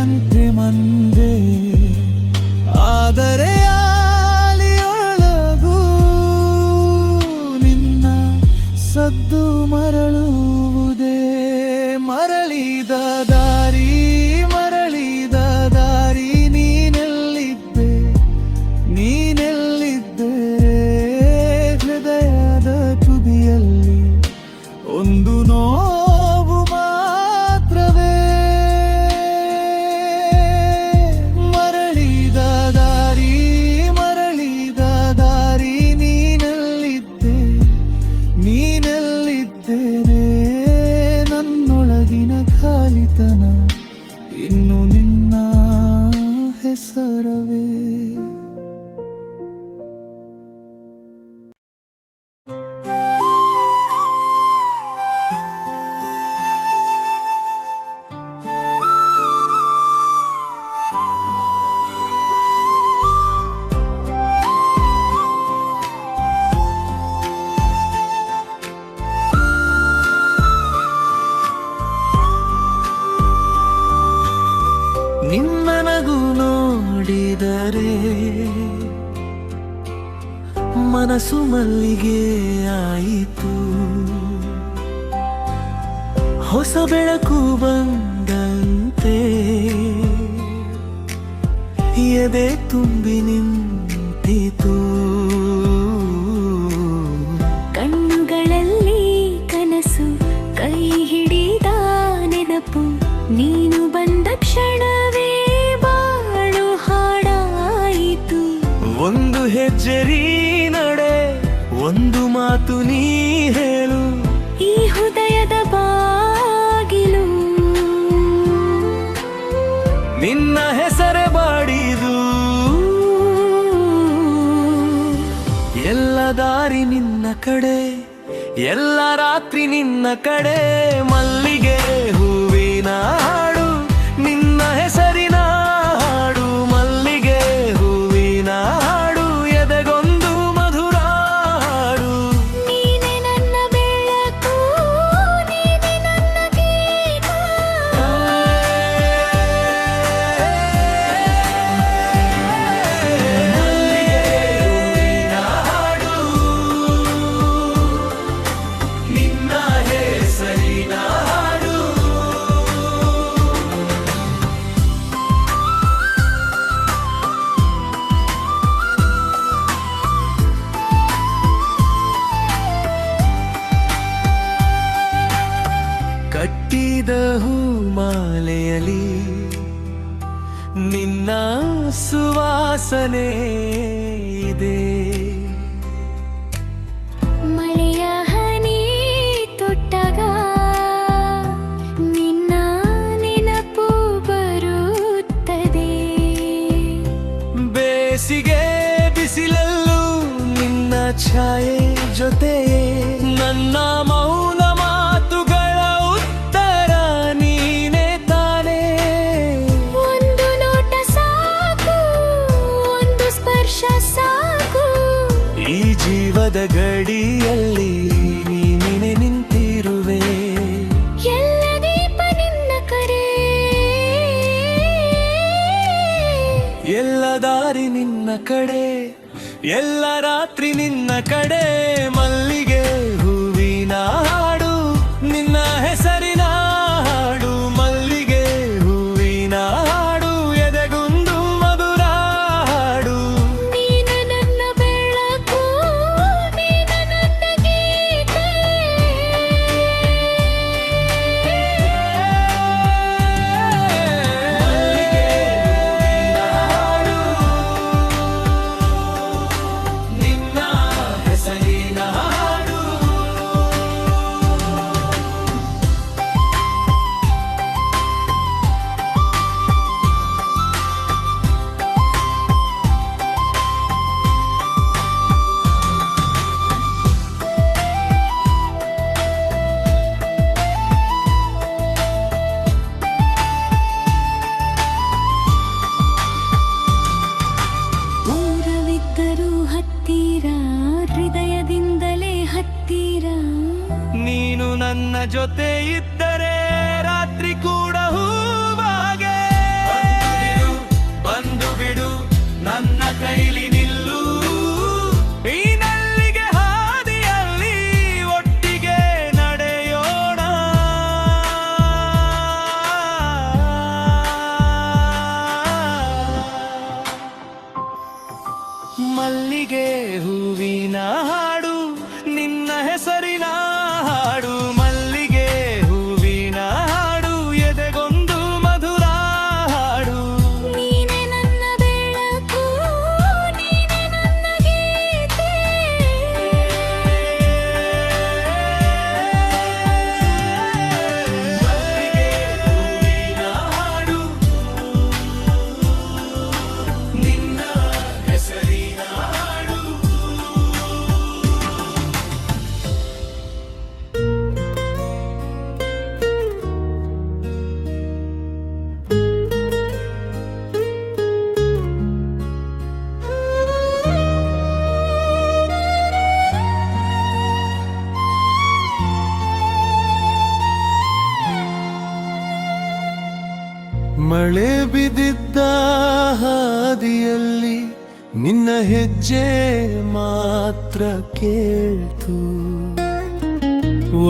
ಅಂತೆ ಮಂದೆ. ಆದರೆ ಆಲಿಯೊಳಗೂ ನಿನ್ನ ಸದ್ದು ಮರಳುವುದೇ. ಮರಳಿದ ದಾರಿ ಮರಳಿದ ದಾರಿ, ನೀನೆಲ್ಲಿದ್ದೆ ನೀನೆಲ್ಲಿದ್ದೆ. ಹೃದಯದ ತುದಿಯಲ್ಲಿ ಒಂದು ನೋವು ಮಾತ್ರವೇ. ಮರಳಿದ ದಾರಿ ಮರಳಿದ ದಾರಿ, ನೀನೆಲ್ಲಿದ್ದೆ ನೀನೆಲ್ಲಿದ್ದೇನೆ. ನನ್ನೊಳಗಿನ ಖಾಲಿತನ ಇನ್ನು ನಿನ್ನ ಹೆಸರವೇ. ನಿನ್ನ ನಗು ನೋಡಿದರೆ ಮನಸ್ಸು ಮಲ್ಲಿಗೆ ಆಯಿತು. ಹೊಸ ಬೆಳಕು ಬಂದಂತೆ ಎದೆ ತುಂಬಿ ನಿಂತಿತು. ಕಣ್ಣುಗಳಲ್ಲಿ ಕನಸು, ಕೈ ಹಿಡಿದ ನೆನಪು, ನೀನು ಬಂದ ಕ್ಷಣವೇ ಬಾಳು ಹಾಡಾಯಿತು. ಒಂದು ಹೆಜ್ಜೆರಿ ನಡೆ, ಒಂದು ಮಾತು ನೀ ಹೇಳು, ಈ ಹೃದಯದ ಬಾಗಿಲು ನಿನ್ನ ಹೆಸರೇ ಬಾಡಿದು. ಎಲ್ಲ ದಾರಿ ನಿನ್ನ ಕಡೆ, ಎಲ್ಲ ರಾತ್ರಿ ನಿನ್ನ ಕಡೆ. ಮಲ್ಲಿಗೆ ಹೂವಿನ ಹಾಡು, ನಿನ್ನ ಹೆಸರಿನ ಹಾಡು. ಮಲ್ಲಿಗೆ ಹೂವಿನ ಹಾಡು, ಎದೆಗೊಂದು ಮಧುರ ಹಾಡು. ನೀನೆ ನನ್ನ ಬೆಳಕು, ನೀನೆ ನನ್ನ ಗೀತ. ನಿನ್ನ ಹೆಸರಿನ ಹಾಡು. ವಾಸನೆ ಇದೆ. ಮಳೆಯ ಹನಿ ತೊಟ್ಟಾಗ ನಿನ್ನ ನೆನಪು ಬರುತ್ತದೆ. ಬೇಸಿಗೆ ಬಿಸಿಲಲ್ಲೂ ನಿನ್ನ ಛಾಯೆ ಜೊತೆ, ನನ್ನ ಮೌನ ಮಾತುಗಳ ಉತ್ತರ ನೀನೇ ತಾನೇ. ಒಂದು ನೋಟ ಸಾಕು, ಒಂದು ಸ್ಪರ್ಶ ಸಾಕು, ಈ ಜೀವದ ಗಡಿಯಲ್ಲಿ ನೀನೇ ನಿಂತಿರುವೆ. ಎಲ್ಲ ದೀಪ ನಿನ್ನ ಕರೆ, ಎಲ್ಲ ದಾರಿ ನಿನ್ನ ಕಡೆ, ಎಲ್ಲ ರಾತ್ರಿ ನಿನ್ನ ಕಡೆ. ಮಲ್ಲಿಗೆ ಹೂವಿನ ಹಾಡು, ನಿನ್ನ ಹೆಸರಿನ ಹಾಡು. ಮಲ್ಲಿಗೆ ಹೂವಿನ ಹಾಡು, ಎದೆಗುಂದು ಮಧುರ ಹಾಡು. ನೀನು ನನ್ನ ಬೆಳಕು, ನೀನು ನನ್ನ ಗೀತೆ. ನಿನ್ನ ಹೆಸರಿನ ಹಾಡು. ದೂರವಿದ್ದರೂ ಹತ್ತಿರ, ಹೃದಯದಿಂದಲೇ ಹತ್ತಿರ. ನೀನು ನನ್ನ ಜೊತೆ ಇದ್ದರೆ ರಾತ್ರಿ ಕೂಡ ಹೂವಾಗೆ. ಬಂದು ಬಿಡು ನನ್ನ ಕೈಲಿ ನಿಲ್ಲು, ಈ ನಲ್ಲಿಗೆ ಹಾದಿಯಲ್ಲಿ ಒಟ್ಟಿಗೆ ನಡೆಯೋಣ. ಮಲ್ಲಿಗೆ ಹೂವಿನ ಹಾಡು, ನಿನ್ನ ಹೆಸರಿನ ಹಾಡು. ಮಲ್ಲಿಗೆ ಹೂವಿನ ಹಾಡು, ಎದೆಗೊಂದು ಮಧುರ ಹಾಡು. ನೀನೆ ನನ್ನ ಬೆಳಕು, ನೀನೆ ನನ್ನ ಗೀತೆ. ಮಲ್ಲಿಗೆ ಹೂವಿನ ಹಾಡು, ನಿನ್ನ ಹೆಸರಿನ ಹಾಡು. ಮಳೆ ಬಿದ್ದಿದ್ದ ಹಾದಿಯಲ್ಲಿ ನಿನ್ನ ಹೆಜ್ಜೆ ಮಾತ್ರ ಕೇಳ್ತು.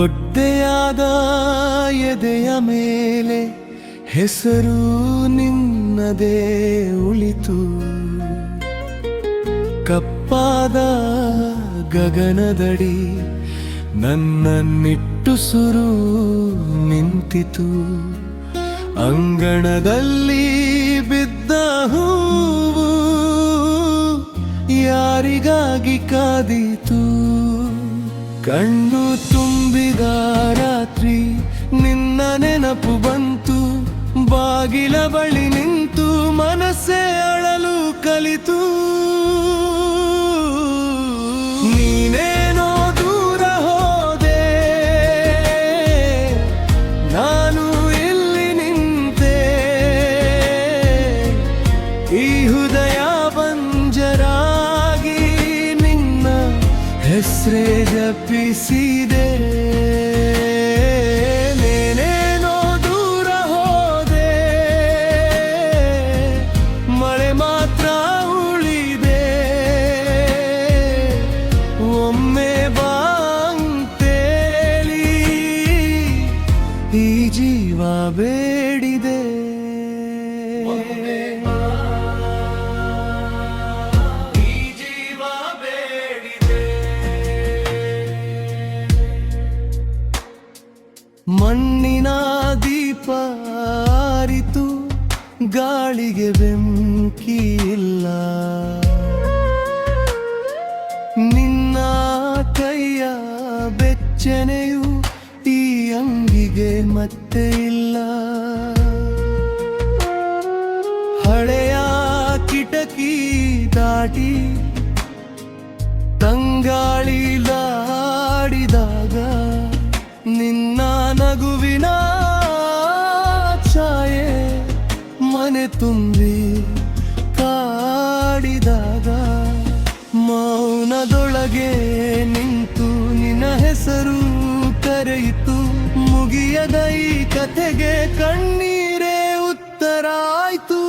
ಒದ್ದೆಯಾದ ಎದೆಯ ಮೇಲೆ ಹೆಸರು ನಿನ್ನದೇ ಉಳಿತು. ಕಪ್ಪಾದ ಗಗನದಡಿ ನನ್ನ ನಿಟ್ಟುಸುರು ನಿಂತಿತು. ಅಂಗಣದಲ್ಲಿ ಬಿದ್ದ ಹೂವು ಯಾರಿಗಾಗಿ ಕಾದೀತು. ಕಣ್ಣು ತುಂಬಿದ ರಾತ್ರಿ ನಿನ್ನ ನೆನಪು ಬಂತು. ಬಾಗಿಲ ಬಳಿ ನಿಂತು ಮನಸ್ಸೇ ಅಳಲು ಕಲಿತು. ನೀನೇನೋ ದೂರ ಹೋದೆ, ನಾನು ಇಲ್ಲಿ ನಿಂತೆ. ಈ ಹೃದಯ ಬಂಜರಾಗಿ ನಿನ್ನ ಹೆಸರೇ ಜಪಿಸಿದೆ. ನೀನೇನೋ ದೂರ ಹೋದೆ, ಮಳೆ ಮಾತ್ರ ಉಳಿದೆ. ಒಮ್ಮೆ ಬಾಂತೇಳಿ ಈ ಜೀವ ಬೇಡಿದೆ. ಈ ಜೀವ ಬೇಡಿದೆ. ಮಣ್ಣಿನ ದೀಪ ಆರಿತು, ಗಾಳಿಗೆ ಬೆಂಕಿ ಇಲ್ಲ. ಕೆಚ್ಚೆನೆಯು ಈ ಅಂಗಿಗೆ ಮತ್ತೆ ಇಲ್ಲ. ಹಳೆಯ ಕಿಟಕಿ ದಾಟಿ ತಂಗಾಳಿಲಾಡಿದಾಗ ನಿನ್ನ ನಗುವಿನ ಛಾಯೆ ಮನೆ ತುಂಬಿ ಕಾಡಿದಾಗ ಮೌನದೊಳಗೆ ನಿಂತು ನಿನ್ನ ಹೆಸರು ಕರೆಯಿತು. ಮುಗಿಯದ ಈ ಕಥೆಗೆ ಕಣ್ಣೀರೇ ಉತ್ತರ ಆಯ್ತು.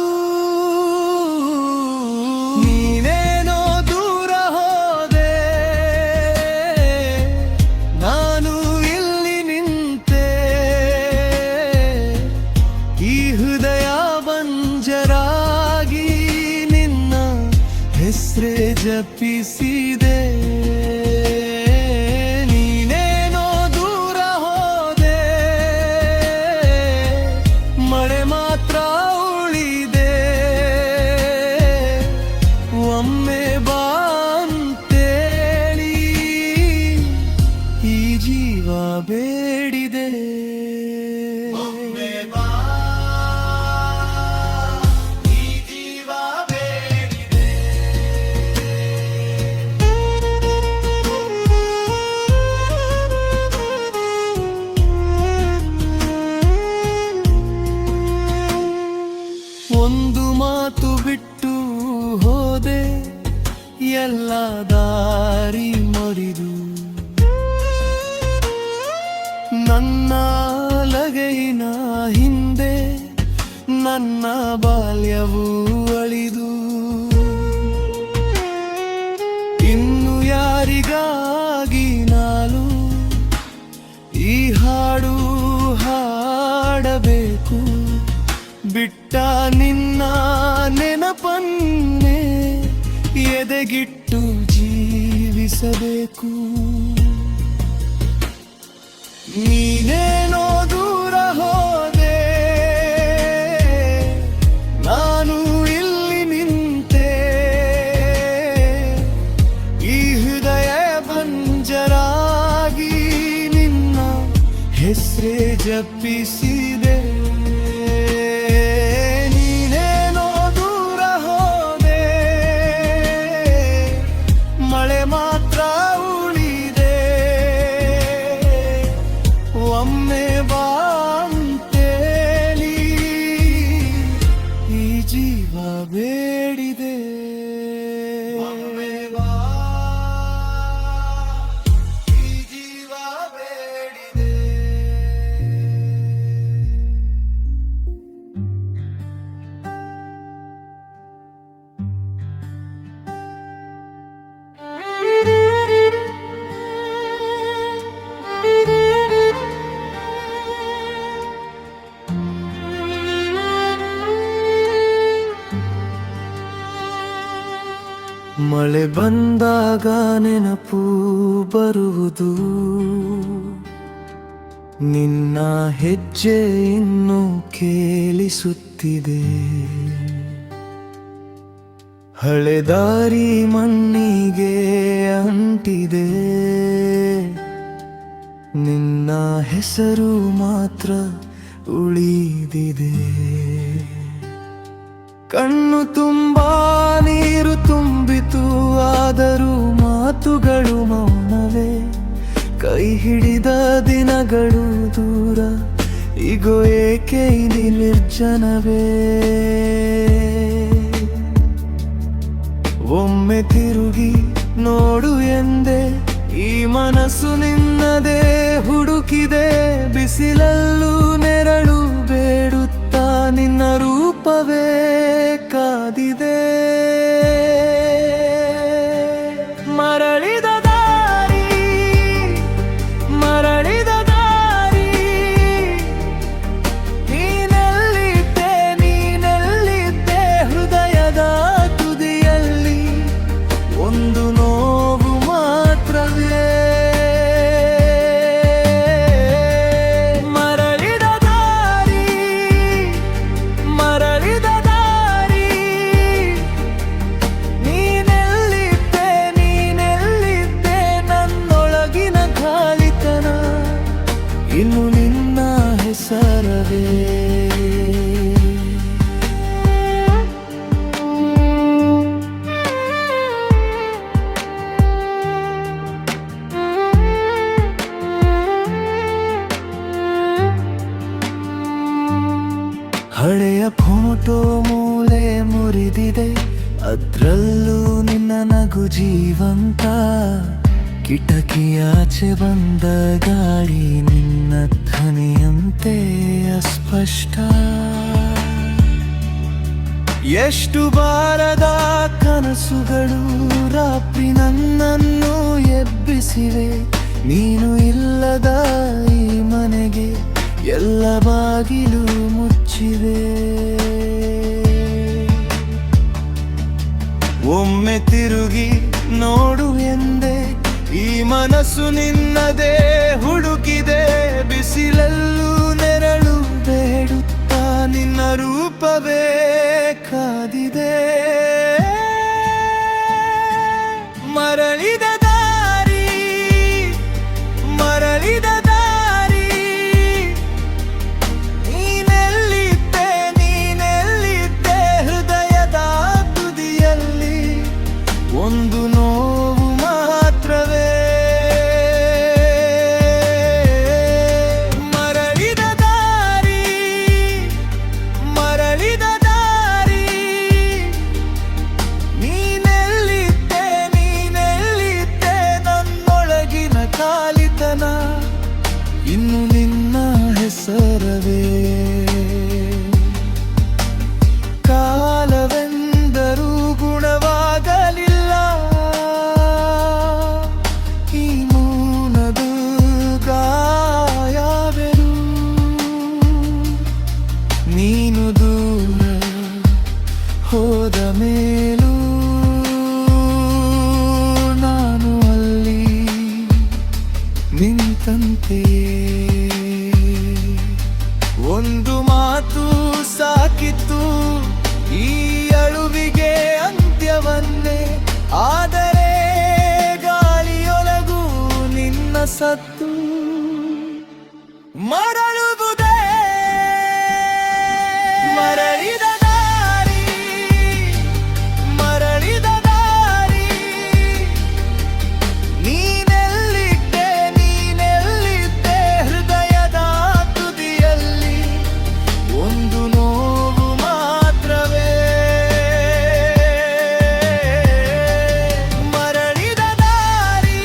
ನೀನೇನೋ ದೂರ ಹೋದೆ, ನಾನು ಇಲ್ಲಿ ನಿಂತೆ. ಈ ಹೃದಯ ಬಂಜರಾಗಿ ನಿನ್ನ ಹೆಸರೇ ಜಪಿಸಿದೆ. ನೀನೇನೋ ದೂರ ಹೋದೆ, ಮಳೆ ಮಾತ್ರ ಉಳಿದೆ. ಒಮ್ಮೆ ಬಾ ಅಂತೇಳಿ ಈ ಜೀವ ಬೇಡಿದೆ. ಒಂದು ಮಾತು ಬಿಟ್ಟು ಹೋದೆ, ಎಲ್ಲ ದಾರಿ ಮರಿದು. ನನ್ನ ಲಗೆಯಿನ ಹಿಂದೆ ನನ್ನ ಬಾಲ್ಯವು ಅಳಿದು. ಇನ್ನು ಯಾರಿಗಾಗಿ ನಾನು ಈ ಹಾಡು ಹಾಡಬೇಕು? ಬಿಟ್ಟ ನಿನ್ನ ನೆನಪನ್ನೇ ಎದೆಗಿಟ್ಟು ಜೀವಿಸಬೇಕು. ನೀನೇನೋ ದೂರ ಹೋದೆ, ನಾನು ಇಲ್ಲಿ ನಿಂತೆ. ಈ ಹೃದಯ ಬಂಜರಾಗಿ ನಿನ್ನ ಹೆಸರೇ ಜಪಿಸಿದೆ. ನೀನೇನೋ ದೂರ ಹೋದೆ, ಮಳೆ ಮಾತ್ರ ಉಳಿದೆ. ಒಮ್ಮೆ ಬಾ ಅಂತೇಳಿ ಈ ಜೀವ ಬೇಡಿದೆ. ಈ ಜೀವ ಬೇಡಿದೆ. ಮಳೆ ಬಂದಾಗ ನೆನಪು ಬರುವುದು, ನಿನ್ನ ಹೆಜ್ಜೆ ಇನ್ನು ಕೇಳಿಸುತ್ತಿದೆ. ಹಳೆ ದಾರಿ ಮಣ್ಣಿಗೆ ಅಂಟಿದೆ, ನಿನ್ನ ಹೆಸರು ಮಾತ್ರ ಉಳಿದಿದೆ. ಕಣ್ಣು ತುಂಬಾ ನೀರು ತುಂಬಿತು, ಆದರೂ ಮಾತುಗಳು ಮೌನವೇ. ಕೈ ಹಿಡಿದ ದಿನಗಳು ದೂರ, ಈಗೋ ಏಕೆ ಇಲ್ಲಿ ನಿರ್ಜನವೇ. ಒಮ್ಮೆ ತಿರುಗಿ ನೋಡು ಎಂದೆ, ಈ ಮನಸ್ಸು ನಿನ್ನದೇ ಹುಡುಕಿದೆ. ಬಿಸಿಲಲ್ಲೂ ನೆರಳು ಬೇಡುತ್ತಾ ನಿನ್ನ ರೂಪವೇ ಕಾದಿದೆ. ಮರಳಿದ ದಾರಿ, ಮರಳಿದ ದಾರಿ, ನೀನೆಲ್ಲಿದ್ದೆ, ನೀನೆಲ್ಲಿದ್ದೆ. ಹೃದಯದ ತುದಿಯಲ್ಲಿ ಒಂದು ನೋವು ಮಾತ್ರವೇ. ಮರಳಿದ ದಾರಿ, ಮರಳಿದ ದಾರಿ, ನಗು ಜೀವಂತ. ಕಿಟಕಿಯಾಚೆ ಬಂದ ಗಾಳಿ ನಿನ್ನ ಧ್ವನಿಯಂತೆ ಅಸ್ಪಷ್ಟ. ಎಷ್ಟು ಬಾರದ ಕನಸುಗಳು ರಾತ್ರಿ ನನ್ನನ್ನು ಎಬ್ಬಿಸಿವೆ. ನೀನು ಇಲ್ಲದ ಈ ಮನೆಗೆ ಎಲ್ಲ ಬಾಗಿಲು ಮುಚ್ಚಿವೆ. ಒಮ್ಮೆ ತಿರುಗಿ ನೋಡು ಎಂದೆ ಈ ಮನಸ್ಸು ನಿನ್ನದೇ ಹುಡುಕಿದೆ. ಬಿಸಿಲಲ್ಲೂ ನೆರಳು ಬೇಡುತ್ತಾ ನಿನ್ನ ರೂಪವೇ ಕಾದಿದೆ. ಮರಳಿದ ದಾರಿ, ಮರಳಿದ ದಾರಿ, ನೀನೆಲ್ಲಿದ್ದೆ, ನೀನೆಲ್ಲಿದ್ದೆ ಹೃದಯದ ತುದಿಯಲ್ಲಿ. ಒಂದು ನೋವು ಮಾತ್ರವೇ. ಮರಳಿದ ದಾರಿ, ಮರಳಿದ ದಾರಿ, ನೀನೆಲ್ಲಿದ್ದೆ, ನೀನೆಲ್ಲಿದ್ದೆ ನನ್ನೊಳಗಿನ ಕಾಲಿತನ. ಇನ್ನು ನಿನ್ನ ಹೆಸರವೇ. ಕಾಲವೆಂದರೂ ಗುಣವಾಗಲಿಲ್ಲ ಈ ಮೌನದ ಗಾಯವೆರು. ನೀನು ದೂರ ಹೋದ ಮೇಲೂ ನಾನು ಅಲ್ಲಿ ನಿಂತಂತೆಯೇ. ಒಂದು ಮಾತು ಸಾಕಿತ್ತು ಈ ಅಳುವಿಗೆ ಅಂತ್ಯವನ್ನೇ. ಆದರೆ ಗಾಳಿಯೊಳಗೂ ನಿನ್ನ ಸತ್ತು ಮರಳುವುದೇ. ಮರಳಿದ ದಾರಿ, ಮರಳಿದ ದಾರಿ, ನೀನೆಲ್ಲಿದ್ದೆ, ನೀನೆಲ್ಲಿದ್ದೆ ಹೃದಯದ ತುದಿಯಲ್ಲಿ. ಒಂದು ನೋವು ಮಾತ್ರವೇ. ಮರಳಿದ ದಾರಿ,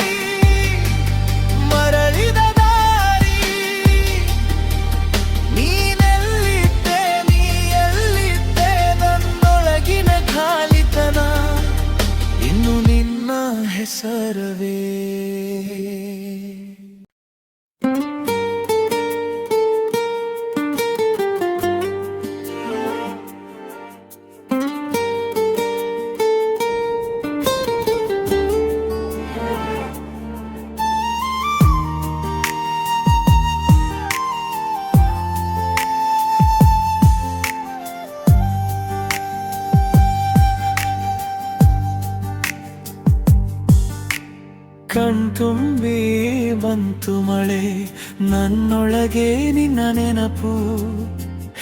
ಮರಳಿದ ದಾರಿ, ನೀನೆಲ್ಲಿದ್ದೆ, ನೀನೆಲ್ಲಿದ್ದೆ ನನ್ನೊಳಗಿನ ಖಾಲಿತನ. ಇನ್ನು ನಿನ್ನ ಹೆಸರವೇ. ಕಣ್ತುಂಬಿ ಬಂತು ಮಳೆ, ನನ್ನೊಳಗೆ ನಿನ್ನ ನೆನಪು.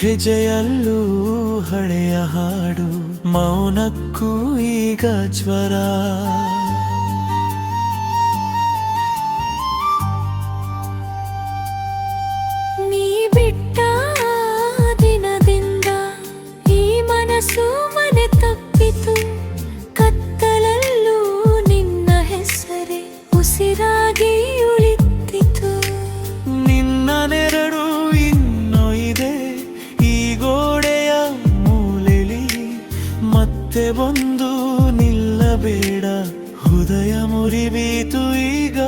ಹೆಜೆಯಲ್ಲೂ ಹಳೆಯ ಹಾಡು, ಮೌನಕ್ಕೂ ಈಗ ಜ್ವರ. ನೀ ಬಿಟ್ಟ ದಿನದಿಂದ ಈ ಮನಸ್ಸು ಮನೆ ತಪ್ಪಿತು. ಕತ್ತಲಲ್ಲೂ ನಿನ್ನ ಹೆಸರೇ ಉಸಿರಾಗಿ ಉಳಿತಿತು. ನಿನ್ನ ನೆರಳು ಇನ್ನೂ ಇದೆ ಈ ಗೋಡೆಯ ಮೂಲೆಲಿ. ಮತ್ತೆ ಬಂದು ನಿಲ್ಲಬೇಡ, ಹೃದಯ ಮುರಿಬೀತು ಈಗ.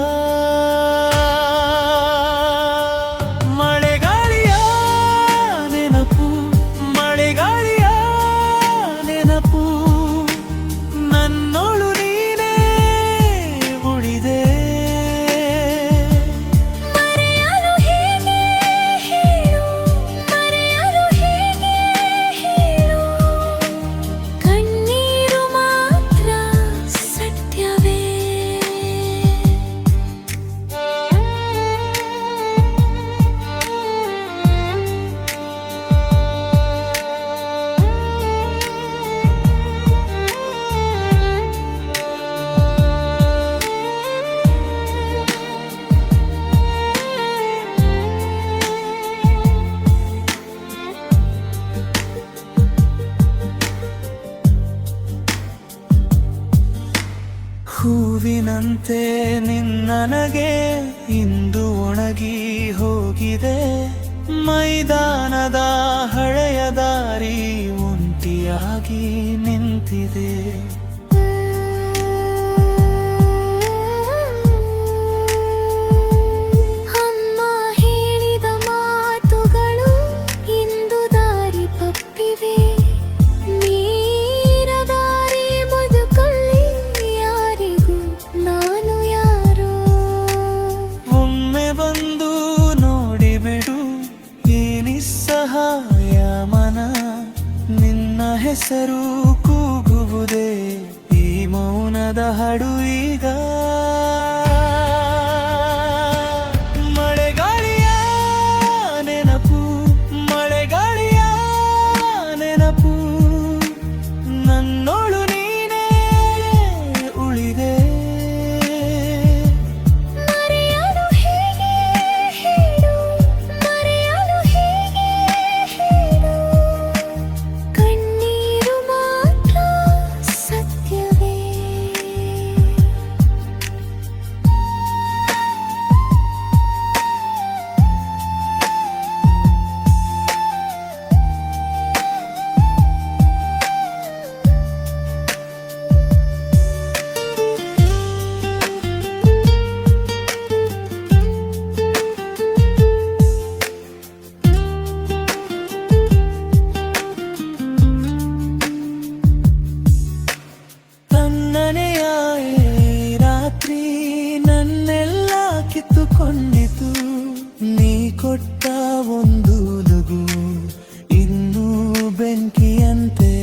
ಮಳೆಗಾಳಿಯ ನೆನಪು, ಮಳೆಗಾಳಿಯ ನೆನಪು, ನನ್ನೊಳು ನೀನೇ ಉಳಿದೆ. ಮರೆಯಲು ಹೇಗೆ ಹೇಳು, ಮರೆಯಲು ಹೇಗೆ ಹೇಳು. ಕಣ್ಣೀರು ಮಾತ್ರ ಸತ್ಯವೇ. ಹೂವಿನಂತೆ ನಿನ್ನನಗೆ ಇಂದು ಒಣಗಿ ಹೋಗಿದೆ. ಮೈದಾನದ ಹಳೆಯ ದಾರಿ ಒಂಟಿಯಾಗಿ ನಿಂತಿದೆ. ಅಮ್ಮ ಹೇಳಿದ ಮಾತುಗಳು ಇಂದು ದಾರಿ ತಪ್ಪಿವೆ. ನೀರ ದಾರಿ ಬದುಕಲ್ಲಿ ಯಾರಿಗೂ ನಾನು ಯಾರೋ. ಒಮ್ಮೆ ಬಂದು ನೋಡಿಬಿಡು ಈ ನಿಸ್ಸಹಾಯ ಮನ. ನಿನ್ನ ಹೆಸರು ಕೂಗುವುದೇ ಈ ಮೌನದ ಹಾಡು ಈಗ. ಮಳೆಗಾಳಿಯ ನೆನಪು, ಮಳೆಗಾಳಿಯ ನೆನಪು, ನನ್ನೋಳು ನೀನೇ ಉಳಿದೆ. ಮರೆಯಲು ಹೇಗೆ ಹೇಳು, ಮರೆಯಲು ಹೇಗೆ ಹೇಳು. ಕಣ್ಣೀರು ಮಾತ್ರ ಸತ್ಯವೇ. ತನ್ನನೆಯ ಈ ರಾತ್ರಿ ನನ್ನೆಲ್ಲ ಕಿತ್ತುಕೊಂಡಿತು. ನೀ ಕೊಟ್ಟ ಒಂದು ಲಘು ಇನ್ನೂ ಬೆಂಕಿಯಂತೆ.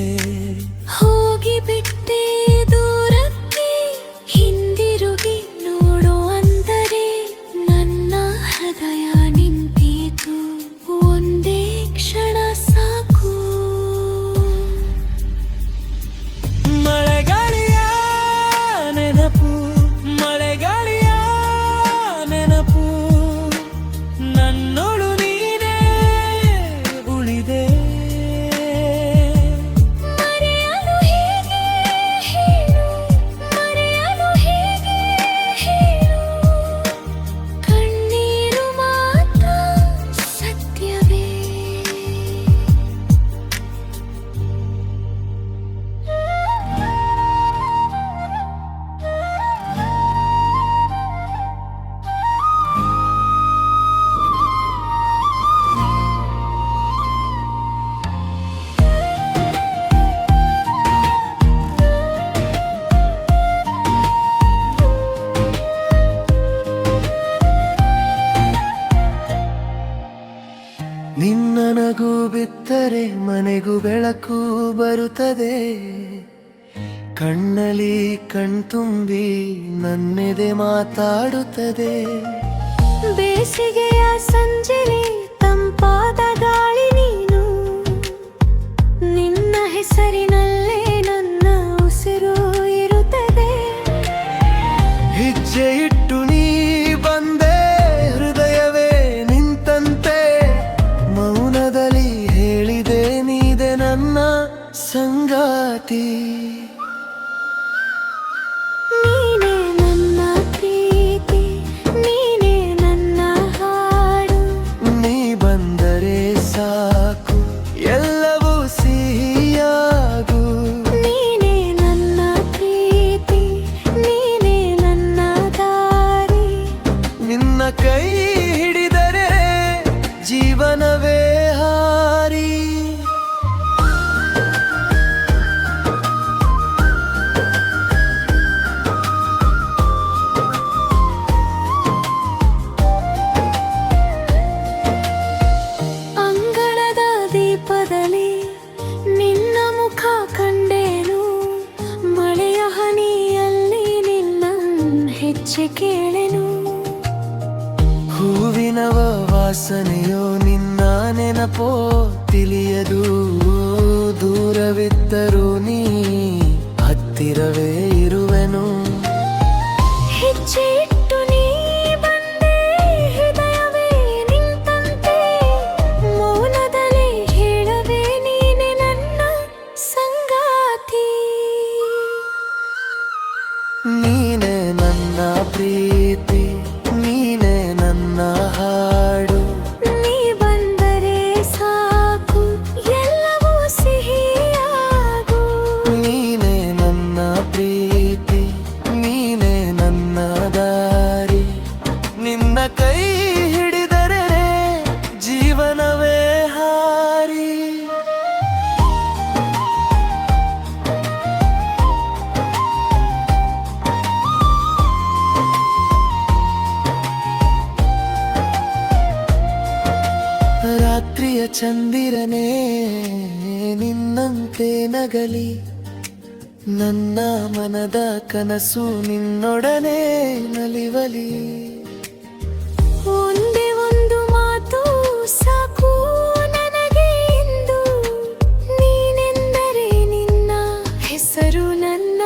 ಹೋಗಿಬಿಟ್ಟೆ ದೂರಕ್ಕೆ, ಹಿಂದಿರುಗಿ ನೋಡೋ ಅಂದರೆ ನನ್ನ ಹೃದಯ ನಿಂತಿತು. ಒಂದೇ ಕ್ಷಣ ಸಾಕು. ಮಳೆಗಾಳಿಯ ನೆನಪು, ಮಳೆಗಾಳಿಯ ನೆನಪು, ನನ್ನೋಳು ನೀನೇ ಉಳಿದೆ. ಮರೆಯಲು ಹೇಗೆ ಹೇಳು, ಮರೆಯಲು ಹೇಗೆ ಹೇಳು. ಕಣ್ಣೀರು ಮಾತ್ರ ಸತ್ಯವೇ. ನಿನ್ನ ನಗು ಬಿತ್ತರೆ ಮನೆಗೂ ಬೆಳಕು ಬರುತ್ತದೆ. ಕಣ್ಣಲ್ಲಿ ಕಣ್ತುಂಬಿ ನನ್ನೆದೆ ಮಾತಾಡುತ್ತದೆ. ಬೇಸಿಗೆಯ ಸಂಜೆಲಿ ತಂಪಾದ ಗಾಳಿ ನೀನು. ನಿನ್ನ ಹೆಸರಿನಲ್ಲೇ ನನ್ನ ಉಸಿರು ಇರುತ್ತದೆ. ಹೆಜ್ಜೆ ಇಟ್ಟು ನೀ ಬಂದೆ, ಹೃದಯವೇ ನಿಂತಂತೆ. ಮೌನದಲ್ಲಿ ಹೇಳಿದೆ ನೀದೆ ನನ್ನ ಸಂಗಾತಿ. ನೀನೇ ನನ್ನ ಪ್ರೀತಿ, ನೀನೇ ನನ್ನ ಹಾಡು. ನೀ ಬಂದರೆ ಸಾಕು ಎಲ್ಲವೂ ಸಿಹಿಯಾಗು. ನೀನೇ ನನ್ನ ಪ್ರೀತಿ, ನೀನೇ ನನ್ನ ದಾರಿ. ನಿನ್ನ ಕೈ ಹಿಡಿದರೆ ಜೀವನವೇ ಹಾರಿ. ಅಂಗಳದ ದೀಪದಲ್ಲಿ ನಿನ್ನ ಮುಖ ಕಂಡೇನು. ಮಳೆಯ ಹನಿಯಲ್ಲಿ ನಿನ್ನ ಹೆಜ್ಜೆ ಕೇಳೆನು. ಹೂವಿನವ ವಾಸನೆಯೋ ನಿನ್ನ ನೆನಪೋ ತಿಳಿಯದು. ದೂರವಿದ್ದರೂ ನೀ ಹತ್ತಿರವೇ ಇರುವೆನು. ಹೆಜ್ಜೆ ಇಟ್ಟು ನೀ ಬಂದೆ, ಹೃದಯವೇ ನಿಂತಂತೆ. ಮೌನದಲ್ಲಿ ಹೇಳವೇ ನೀನೆ ನನ್ನ ಸಂಗಾತಿ. ನೀನೇ ನನ್ನ ಪ್ರೀತಿ, ನೀನೇ ನನ್ನ ಹಾಡು. ನೀ ಬಂದರೆ ಸಾಕು ಎಲ್ಲವೂ ಸಿಹಿಯಾಗು. ನೀನೇ ನನ್ನ ಪ್ರೀತಿ, ನೀನೇ ನನ್ನ ದಾರಿ. ನಿನ್ನ ಕೈ ಹಿಡಿದರೆ ಜೀವನವೇ ಹಾರಿ. ರಾತ್ರಿಯ ಚಂದಿರನೇ ನಿನ್ನಂತೆ ನಗಲಿ, ನನ್ನ ಮನದ ಕನಸು ನಿನ್ನೊಡನೆ ನಲಿವಲಿ. ಒಂದೇ ಒಂದು ಮಾತು ಸಾಕು ನನಗೆ ಇಂದು, ನೀನೆಂದರೆ ನಿನ್ನ ಹೆಸರು ನನ್ನ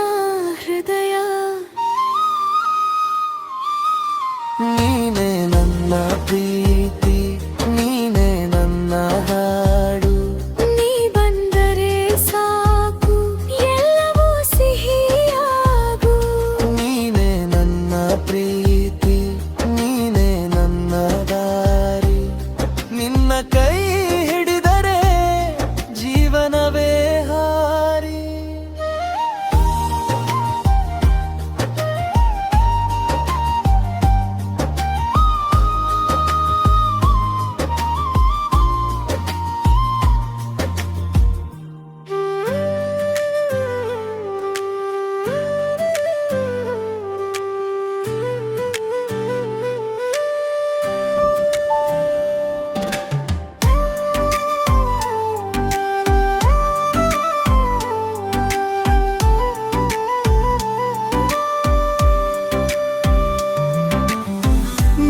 ಹೃದಯ. ನೀನೇ ನನ್ನ ಪ್ರೀತಿ, ನೀನೇ ನನ್ನ ಹಾಡು. ನೀ ಬಂದರೆ ಸಾಕು ಎಲ್ಲವೂ ಸಿಹಿಯಾಗು. ನೀನೇ ನನ್ನ ಪ್ರೀತಿ, ನೀನೇ ನನ್ನ ದಾರಿ. ನಿನ್ನ ಕೈ ಹಿಡಿದರೆ ಜೀವನವೇ ಹಾರಿ.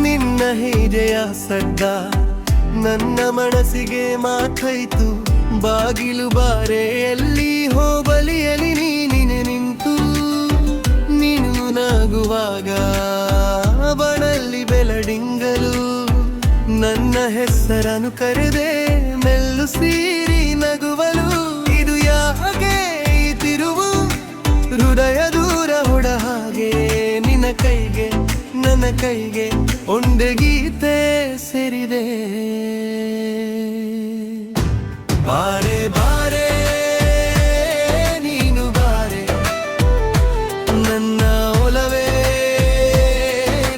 ನಿನ್ನ ಹೆಜ್ಜೆಯ ಸದ್ದ ನನ್ನ ಮನಸ್ಸಿಗೆ ಮಾತೈತು. ಬಾಗಿಲು ಬಾರೆ ಎಲ್ಲಿ ಹೋಬಲಿಯಲಿ ನೀನೆ ನಿಂತು. ನೀನು ನಗುವಾಗ ಬಣಲ್ಲಿ ಬೆಳದಿಂಗಲು ನನ್ನ ಹೆಸರನ್ನು ಕರೆದೆ ಮೆಲ್ಲು ಸೀರಿ ನಗುವಲು. ಇದು ಯಾಕೆ ಈ ತಿರುವು, ಹೃದಯ ದೂರ ಹೊಡ ಹಾಗೆ. ನಿನ್ನ ಕೈಗೆ ನನ್ನ ಕೈಗೆ ಒಂದೇ ಗೀತೆ ಸೇರಿದೆ. ಬಾರೆ ಬಾರೆ ನೀನು ಬಾರೆ, ನನ್ನ ಒಲವೇ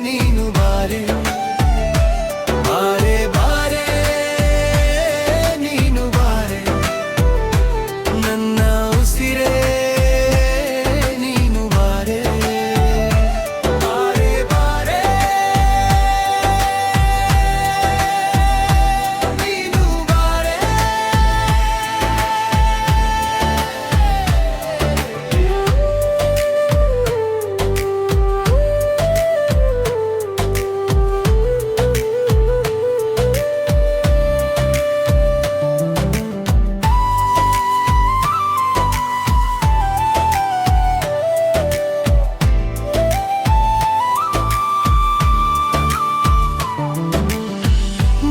ನೀನು ಬಾರೆ. ಬಾರೆ ಬಾರೆ ನೀನು ಬಾರೆ, ನನ್ನ ಉಸಿರೇ ನೀನು ಬಾರೆ. ಬಾರೆ ಬಾರೆ ನೀನು ಬಾರೆ.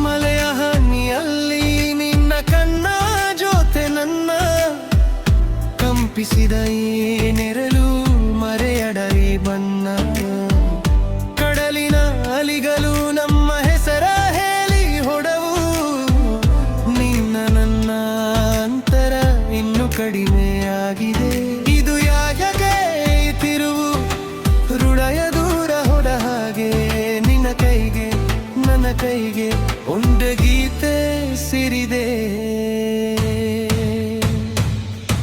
ಮಲೆಯ ಹನಿಯಲ್ಲಿ ನಿನ್ನ ಕಣ್ಣ ಜೊತೆ ನನ್ನ ಕಂಪಿಸಿದ ಈ ನೆರಳು ಮರೆಯಡರಿ ಬನ್ನ. ಕಡಲಿನ ಅಲಿಗಳು ನಮ್ಮ ಹೆಸರ ಹೇಳಿ ಹೊಡವು. ನಿನ್ನ ನನ್ನ ಅಂತರ ಇನ್ನು ಕಡಿಮೆಯಾಗಿದೆ. ಇದು ಯಾಕೆ ಈ ತಿರುವು, ಹೃದಯ ದೂರ ಹೊಡ ಹಾಗೆ. ನಿನ್ನ ಕೈಗೆ ನನ್ನ ಕೈಗೆ ಒಂದು ಗೀತೆ ಸಿರಿದೆ.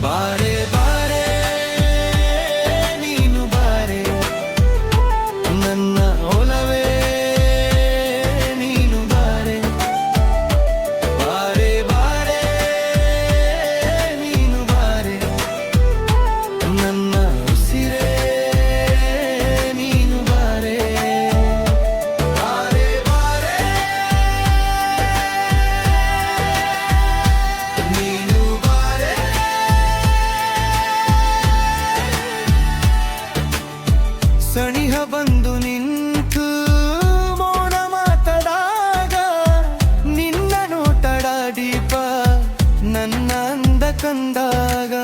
ಬಾರೆ ಬಾರೆ ನೀನು ಬಾರೆ, ನನ್ನ ಒಲವೇ ನೀನು ಬಾರೆ. ಬಾರೆ ಬಾರೆ ನೀನು ಬಾರೆ, ನನ್ನ ಉಸಿರೇ ನೀನು ಬಾರೆ. ಬಾರೆ ಬಾರೆ ನೀನು ಬಾರೆ. ಸನಿಹ ಬಂದು ನಿಂತು ಮೌನ ಮಾತಡಾಗ, ನಿನ್ನ ನೋಟಡ ದೀಪ ನನ್ನ ಅಂದ ಕಂದಾಗ.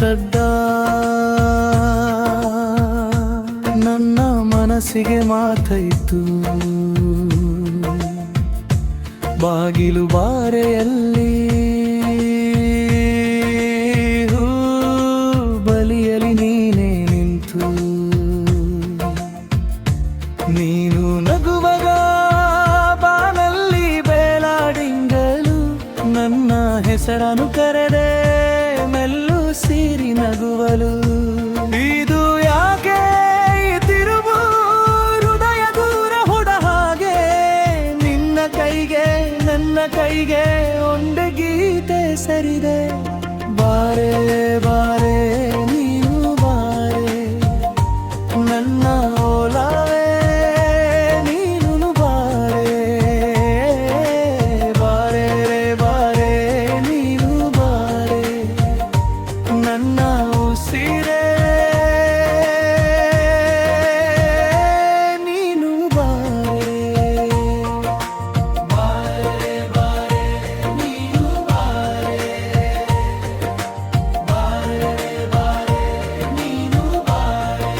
ಸದ್ದ ನನ್ನ ಮನಸ್ಸಿಗೆ ಮಾತೈತು ಬಾಗಿಲು ಬಾರೆಯಲ್ಲಿ ಬಲಿಯಲಿ ನೀನೇ ನಿಂತು ನೀನು ನಗುವಾಗ ಬಾನಲ್ಲಿ ಬೇಲಾಡಿಂಗಲು ನನ್ನ ಹೆಸರನ್ನು ಕರೆದೆ ಮೆಲ್ಲು ಸೀರಿ ನಗುವಲು ಇದು ಯಾಕೆ ಈ ತಿರುವು ಹೃದಯ ದೂರ ಹೊಡ ಹಾಗೆ ನಿನ್ನ ಕೈಗೆ ನನ್ನ ಕೈಗೆ ಒಂಡೆ ಗೀತೆ ಸರಿದೆ ಬಾರೆ ಬಾರೆ ನೀನು ಬಾರೆ ನನ್ನ ಓಲಾವೆ ನೀನು ಬಾರೆ ಬಾರೆ ಬಾರೆ ನೀನು ಬಾರೆ ನನ್ನ ಉಸಿರೇ ನೀನು ಬಾರೆ ಬಾರೆ ಬಾರೆ ನೀನು ಬಾರೆ ಬಾರೆ ಬಾರೆ ನೀನು ಬಾರೆ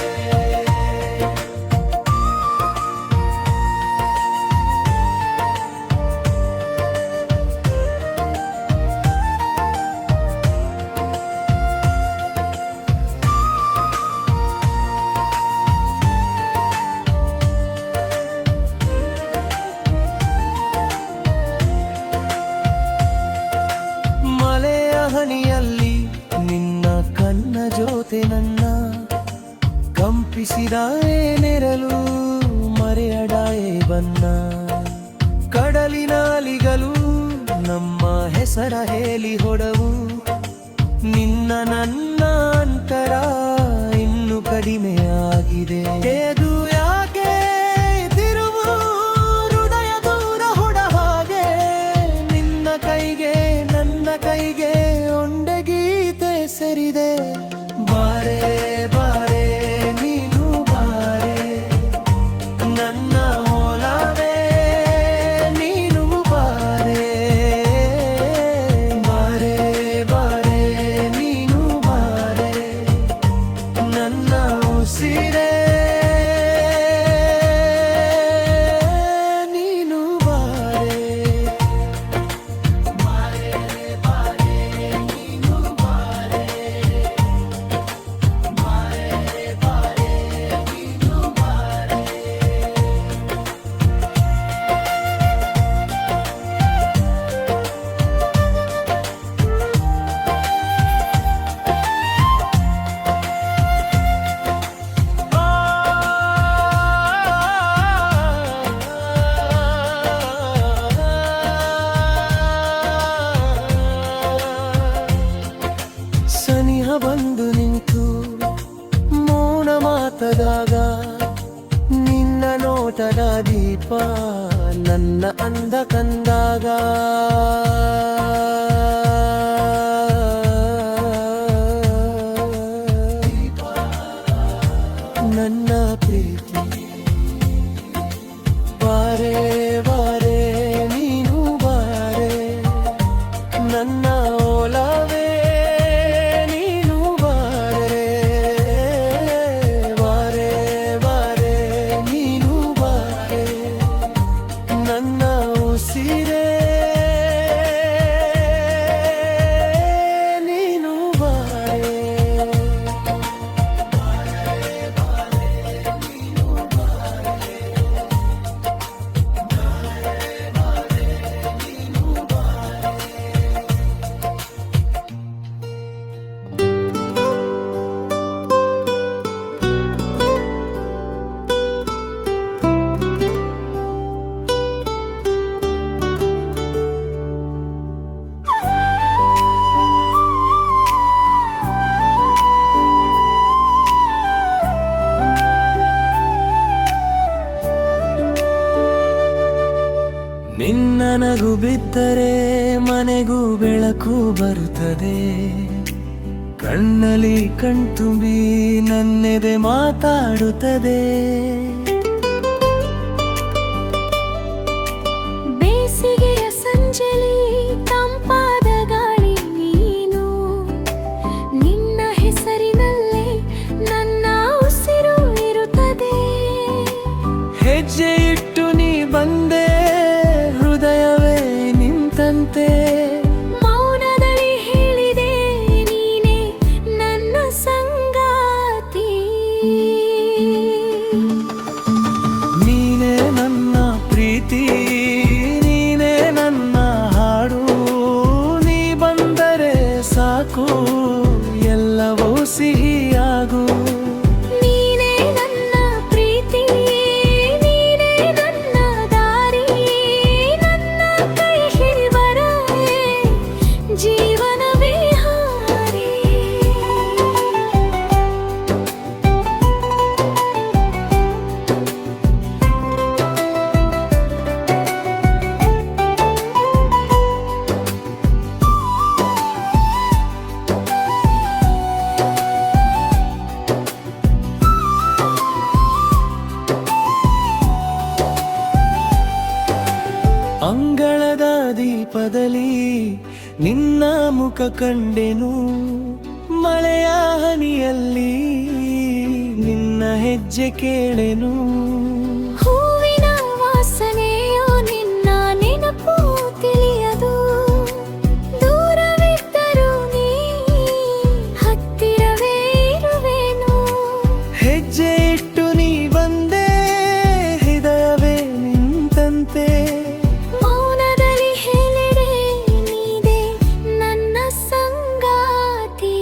ಮಳೆಯ ಹನಿಯಲ್ಲಿ ನಿನ್ನ ಕಣ್ಣ ಜೊತೆ ನನ್ನ ಕಂಪಿಸಿದ ನೆರಳು ಮರೆಯಡಾಯೇ ಬನ್ನ ಕಡಲಿನ ಅಲಿಗಳು ನಮ್ಮ ಹೆಸರ ಹೇಳಿ ಹೊಡವು ನಿನ್ನ ನನ್ನ ಅಂತರ ಇನ್ನು ಕಡಿಮೆಯಾಗಿದೆ ಇದು ಯಾಕೆ ತಿರುವು ಹೃದಯ ದೂರ ಹೊಡ ಹಾಗೆ ನಿನ್ನ ಕೈಗೆ ನನ್ನ ಕೈಗೆ ಒಂಡೆ ಗೀತೆ ಸರಿದೆ ಬಾರೆ ಬಾರೆ ನೀನು ಬಾರೆ ನನ್ನ ಓಲಾವೆ ನೀನು ಬಾರೆ ಬಾರೆ ಬಾರೆ ನೀನು ಬಾರೆ ನನ್ನ ಉಸಿರೇ ನೀನು ಬಾರೆ ಸನಿಹ ಬಂದು ನಿಂತು ಮೌನ ಮಾತದಾಗ ನಿನ್ನ ನೋಟದ ದೀಪ ನನ್ನ ಅಂದ ಕಂದಾಗ ನನ್ನ ಪ್ರೀತಿ ಬಾರೆ ಬಾರೆ ನೀನು ಬಾರೆ ನನ್ನ ಓಲಾವೆ ನೀನು ಬಾರೆ ಬಾರೆ ಬಾರೆ ನೀನು ಬಾರೆ ನನ್ನ ಉಸಿರೇ ನೀನು ಬಾರೆ ನಿನ್ನ ನಗು ಬಿದ್ದರೆ ಮನೆಗೂ ಬೆಳಕು ಬರುತ್ತದೆ ಕಣ್ಣಲ್ಲಿ ಕಣ್ತುಂಬಿ ನನ್ನೆದೆ ಮಾತಾಡುತ್ತದೆ ಬೇಸಿಗೆಯ ಸಂಜೆಲಿ ತಂಪಾದ ಗಾಳಿ ನೀನು ನಿನ್ನ ರೂಪದಲ್ಲಿ ನಿನ್ನ ಮುಖ ಕಂಡೆನು. ಮಳೆಯ ಹನಿಯಲ್ಲಿ ನಿನ್ನ ಹೆಜ್ಜೆ ಕೇಳೆನು. ಹೂವಿನ ವಾಸನೆಯೋ ನಿನ್ನ ನೆನಪು ತಿಳಿಯದು. ದೂರವಿದ್ದರೂ ನೀ ಹತ್ತಿರವೇ ಇರುವೆನು. ಹೆಜ್ಜೆ ಇಟ್ಟು ನೀ ಬಂದೆ, ಹೃದಯವೇ ನಿಂತಂತೆ. ಮೌನದಲ್ಲಿ ಹೇಳಿದೆ ನೀದೆ ನನ್ನ ಸಂಗಾತಿ.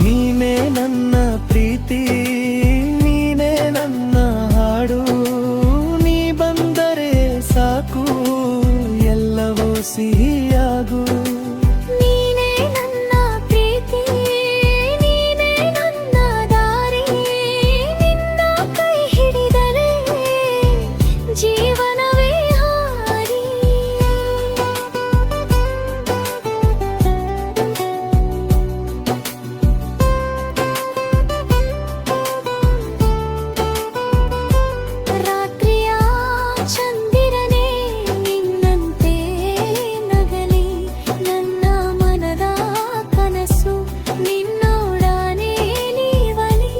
ನೀನೇ ನನ್ನ ಪ್ರೀತಿ, ನೀನೇ ನನ್ನ ಹಾಡು. ನೀ ಬಂದರೆ ಸಾಕು, ಎಲ್ಲವೂ ಸಿಹಿಯಾಗು. ನೀನೇ ನನ್ನ ಪ್ರೀತಿ, ನೀನೇ ನನ್ನ ದಾರಿ. ನಿನ್ನ ಕೈ ಹಿಡಿದರೆ ಜೀವನವೇ ಹಾರಿ. ರಾತ್ರಿಯ ಚಂದಿರನೇ ನಿನ್ನಂತೆ ನಗಲಿ. ನನ್ನ ಮನದ ಕನಸು ನಿನ್ನೊಡನೆ ನೀವಲಿ.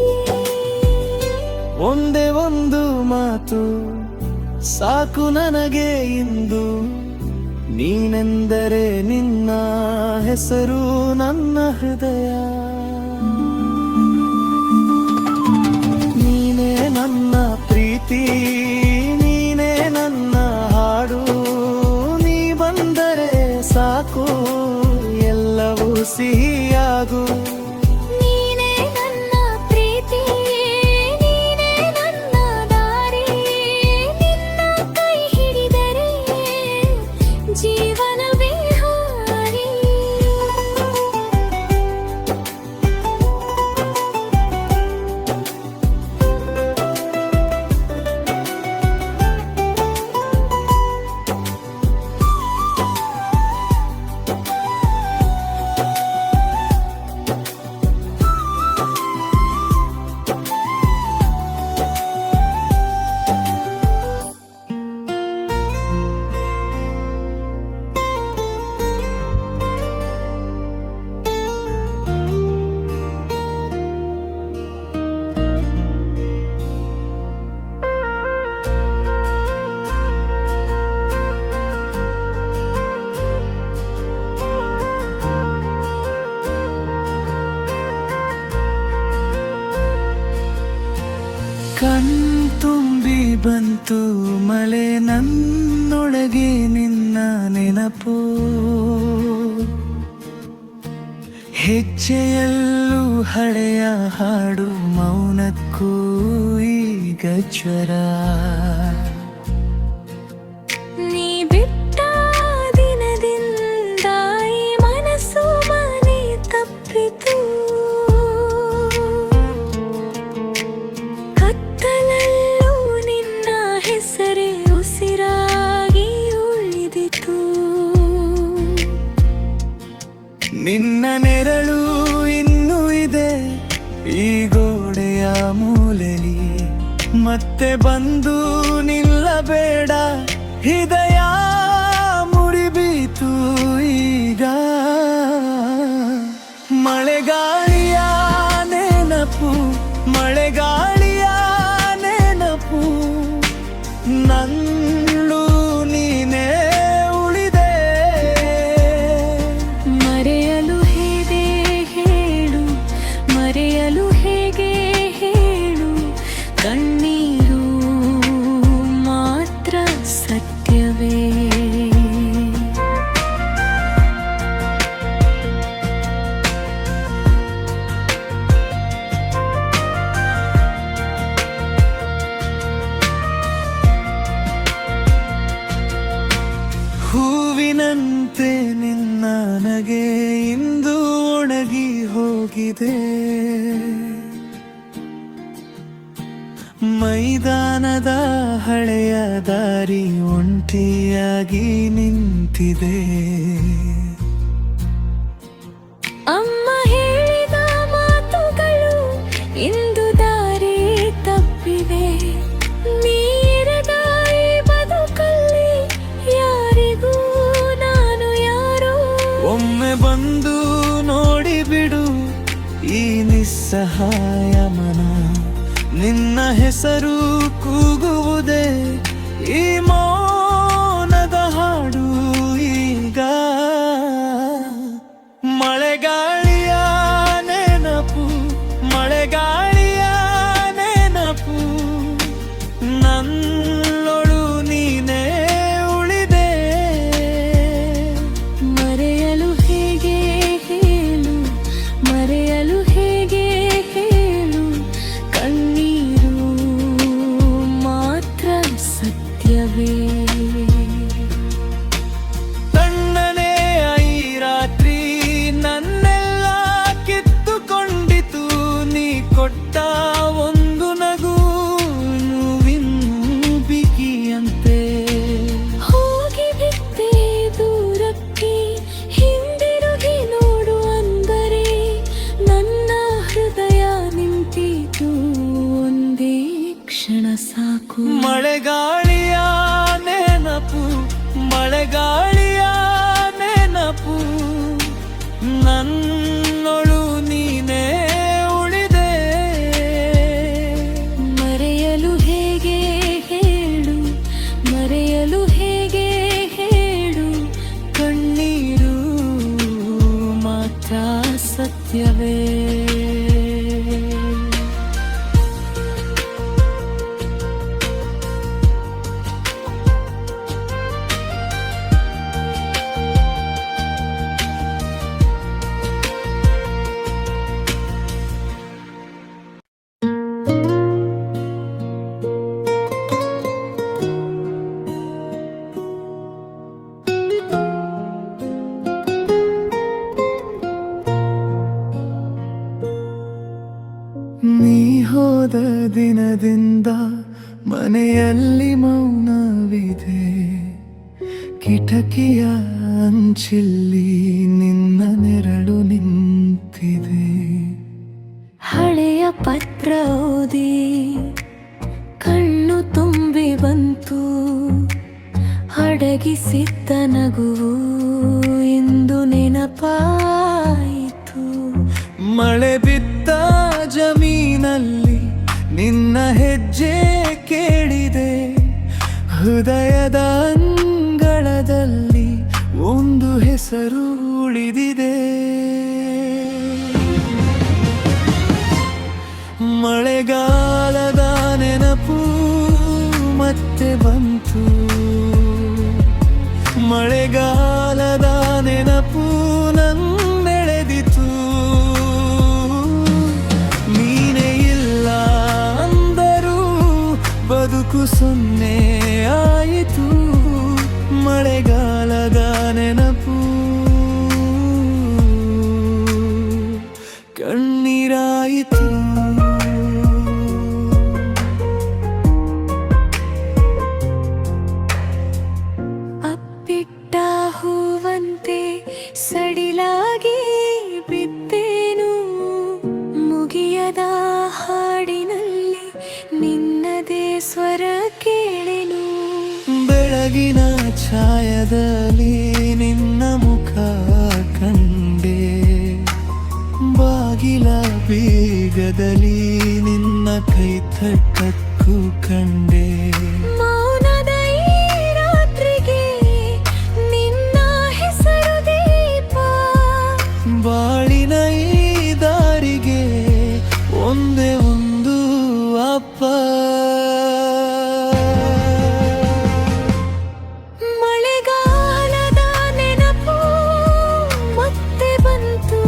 ಒಂದೇ ಒಂದು ಮಾತು ಸಾಕು ನನಗೆ ಇಂದು. ನೀನೆಂದರೆ ನಿನ್ನ ಹೆಸರು ನನ್ನ ಹೃದಯ. ನೀನೇ ನನ್ನ ಪ್ರೀತಿ, ನೀನೇ ನನ್ನ ಹಾಡು. ನೀ ಬಂದರೆ ಸಾಕು, ಎಲ್ಲವೂ ಸಿಹಿಯಾಗು. ನೀನೇ ನನ್ನ ಪ್ರೀತಿ, ನೀನೇ ನನ್ನ ದಾರಿ. ನಿನ್ನ ಕೈ ಹಿಡಿದರೆ ಜೀವನವೇ ಹಾರಿ. ಕಣ್ತುಂಬಿ ಬಂತು ಮಳೆ, ನನ್ನೊಳಗೆ ನಿನ್ನ ನೆನಪು. ಹೆಜ್ಜೆಯಲ್ಲೂ ಹಳೆಯ ಹಾಡು, ಮೌನಕ್ಕೂ ಈಗ ಜ್ವರ. ನೀ ಬಿಟ್ಟ ದಿನದಿಂದ ಈ ಮನಸ್ಸು ಮನೆ ತಪ್ಪಿತು. ಕತ್ತಲಲ್ಲೂ ನಿನ್ನ ಹೆಸರೇ ಉಸಿರಾಗಿ ಉಳಿದಿತು. ನಿನ್ನ ನೆರಳು ಇನ್ನೂ ಇದೆ ಈ ಗೋಡೆಯ ಮೂಲೆಲಿ. ಮತ್ತೆ ಬಂದು ನಿಲ್ಲಬೇಡ, ಹೃದಯ ಮುರಿಬೀತು ಈಗ. ಮಳೆಗಾಳಿಯ ನೆನಪು, ಮಳೆಗಾಳಿಯ ನೆನಪು. ನನ್ನೂ ನೀನೇ ಉಳಿದೆ. ಮರೆಯಲು ಹೇಗೆ ಹೇಳು, ಮರೆಯಲು ಹೇಗೆ ಹೇಳು. ಕಣ್ಣೀರು ಮಾತ್ರ ಸತ್ಯವೇ. ಹೂವಿನಂತೆ ನಿನ್ನ ನಗೆ ಇಂದು ಒಣಗಿ ಹೋಗಿದೆ. ಮೈದಾನದ ಹಳೆಯ ದಾರಿ ಒಂಟಿಯಾಗಿ ನಿಂತಿದೆ. ಅಮ್ಮ ಹೇಳಿದ ಮಾತುಗಳು ಇಂದು ದಾರಿ ತಪ್ಪಿವೆ. ನೀರದ ಈ ಬದುಕಲ್ಲಿ ಈ ನಿಸ್ಸಹಾಯ ಮನ ನಿನ್ನ ಹೆಸರು ಕೂಗುವುದೇ ಈ ಮೌನದ ಹಾಡು ಈಗ ಮಳೆಗಾಳಿಯ ನೆನಪು ಮಳೆಗಾಳಿಯ ನೆನಪು ನನ್ನೊಳು ನೀನೇ ಉಳಿದೆ ಮರೆಯಲು ಹೇಗೆ ಹೇಳು ಮರೆಯಲು ಹೇಗೆ ಹೇಳು ಕಣ್ಣೀರು ಮಾತ್ರ ಸತ್ಯವೇ ತಣ್ಣನೆ ಈ ರಾತ್ರಿ ನನ್ನೆಲ್ಲ ಕಿತ್ತುಕೊಂಡಿತು ನೀ ಕೊಟ್ಟ ಒಂದು ನಗು ನೋವಿನ್ನು ಬಿಗಿಯಂತೆ ಹೋಗಿ ಬಿಟ್ಟೆ ದೂರಕ್ಕೆ ಹಿಂದಿರುಗಿ ನೋಡು ಅಂದರೆ ನನ್ನ ಹೃದಯ ನಿಂತಿತು ಒಂದೇ ಕ್ಷಣ ಸಾಕು ಮಳೆಗಾಳಿಯ ನೆನಪು ಮಳೆಗಾಳಿಯ ನೆನಪು ನನ್ನೊಳು ನೀನೇ ಉಳಿದೆ ಮರೆಯಲು ಹೇಗೆ ಹೇಳು ಮರೆಯಲು ಹೇಗೆ ಹೇಳು ಕಣ್ಣೀರು ಮಾತ್ರ ಸತ್ಯವೇ ನೀ ಹೋದ ದಿನದಿಂದ ಮನೆಯಲ್ಲಿ ಮೌನವಿದೆ ಕಿಟಕಿಯ ಅಂಚಿಲ್ಲಿ ನಿನ್ನ ನೆರಳು ನಿಂತಿದೆ ಹಳೆಯ ಪತ್ರ ಓದಿ ಕಣ್ಣು ತುಂಬಿ ಬಂತು ಅಡಗಿಸಿದ್ದ ನಗುವು ಇಂದು ನೆನಪಾಯಿತು ಮಳೆ ಬಿದ್ದ ಜಮೀನಲ್ಲಿ ನಿನ್ನ ಹೆಜ್ಜೆ ಕೇಳಿದೆ ಹೃದಯದ ಅಂಗಳದಲ್ಲಿ ಒಂದು ಹೆಸರು ಉಳಿದಿದೆ ಮಳೆಗಾಲದ ನೆನಪು ಮತ್ತೆ ಬಂತು ಮಳೆಗಾಲದ ನೆನಪು ನನ್ನೆಳೆದಿತು ನೀನೇ ಇಲ್ಲ ಅಂದರೂ ಬದುಕು ಸೊನ್ನೆ ಆಯಿತು ಮಳೆಗಾಲದ ನೆನಪು ಕಣ್ಣೀರಾಯಿತು ಅಪ್ಪಿಟ್ಟ ಹೂವಂತೆ ಸಡಿಲಾಗಿ ಬಿದ್ದೇನು ಮುಗಿಯದ ಹಾಡಿನಲ್ಲಿ ನಿನ್ನದೇ ಸ್ವರ ಕೇಳೆನು ಬೆಳಗಿನ ಛಾಯದಲ್ಲಿ ನಿನ್ನ ಮುಖ ಕಂಡೆ ಬಾಗಿಲ ಬೀಗದಲ್ಲಿ ನಿನ್ನ ಕೈ ತಟ್ಟಕ್ಕೂ ಕಂಡೆ ಮೌನದ ಈ ರಾತ್ರಿಗೆ ನಿನ್ನ ಹೆಸರು ದೀಪ ಬಾಳಿನ ಈ ದಾರಿಗೆ ಒಂದೇ ಒಂದು ಅಪ್ಪ ಮಳೆಗಾಲದ ನೆನಪು ಮತ್ತೆ ಬಂತು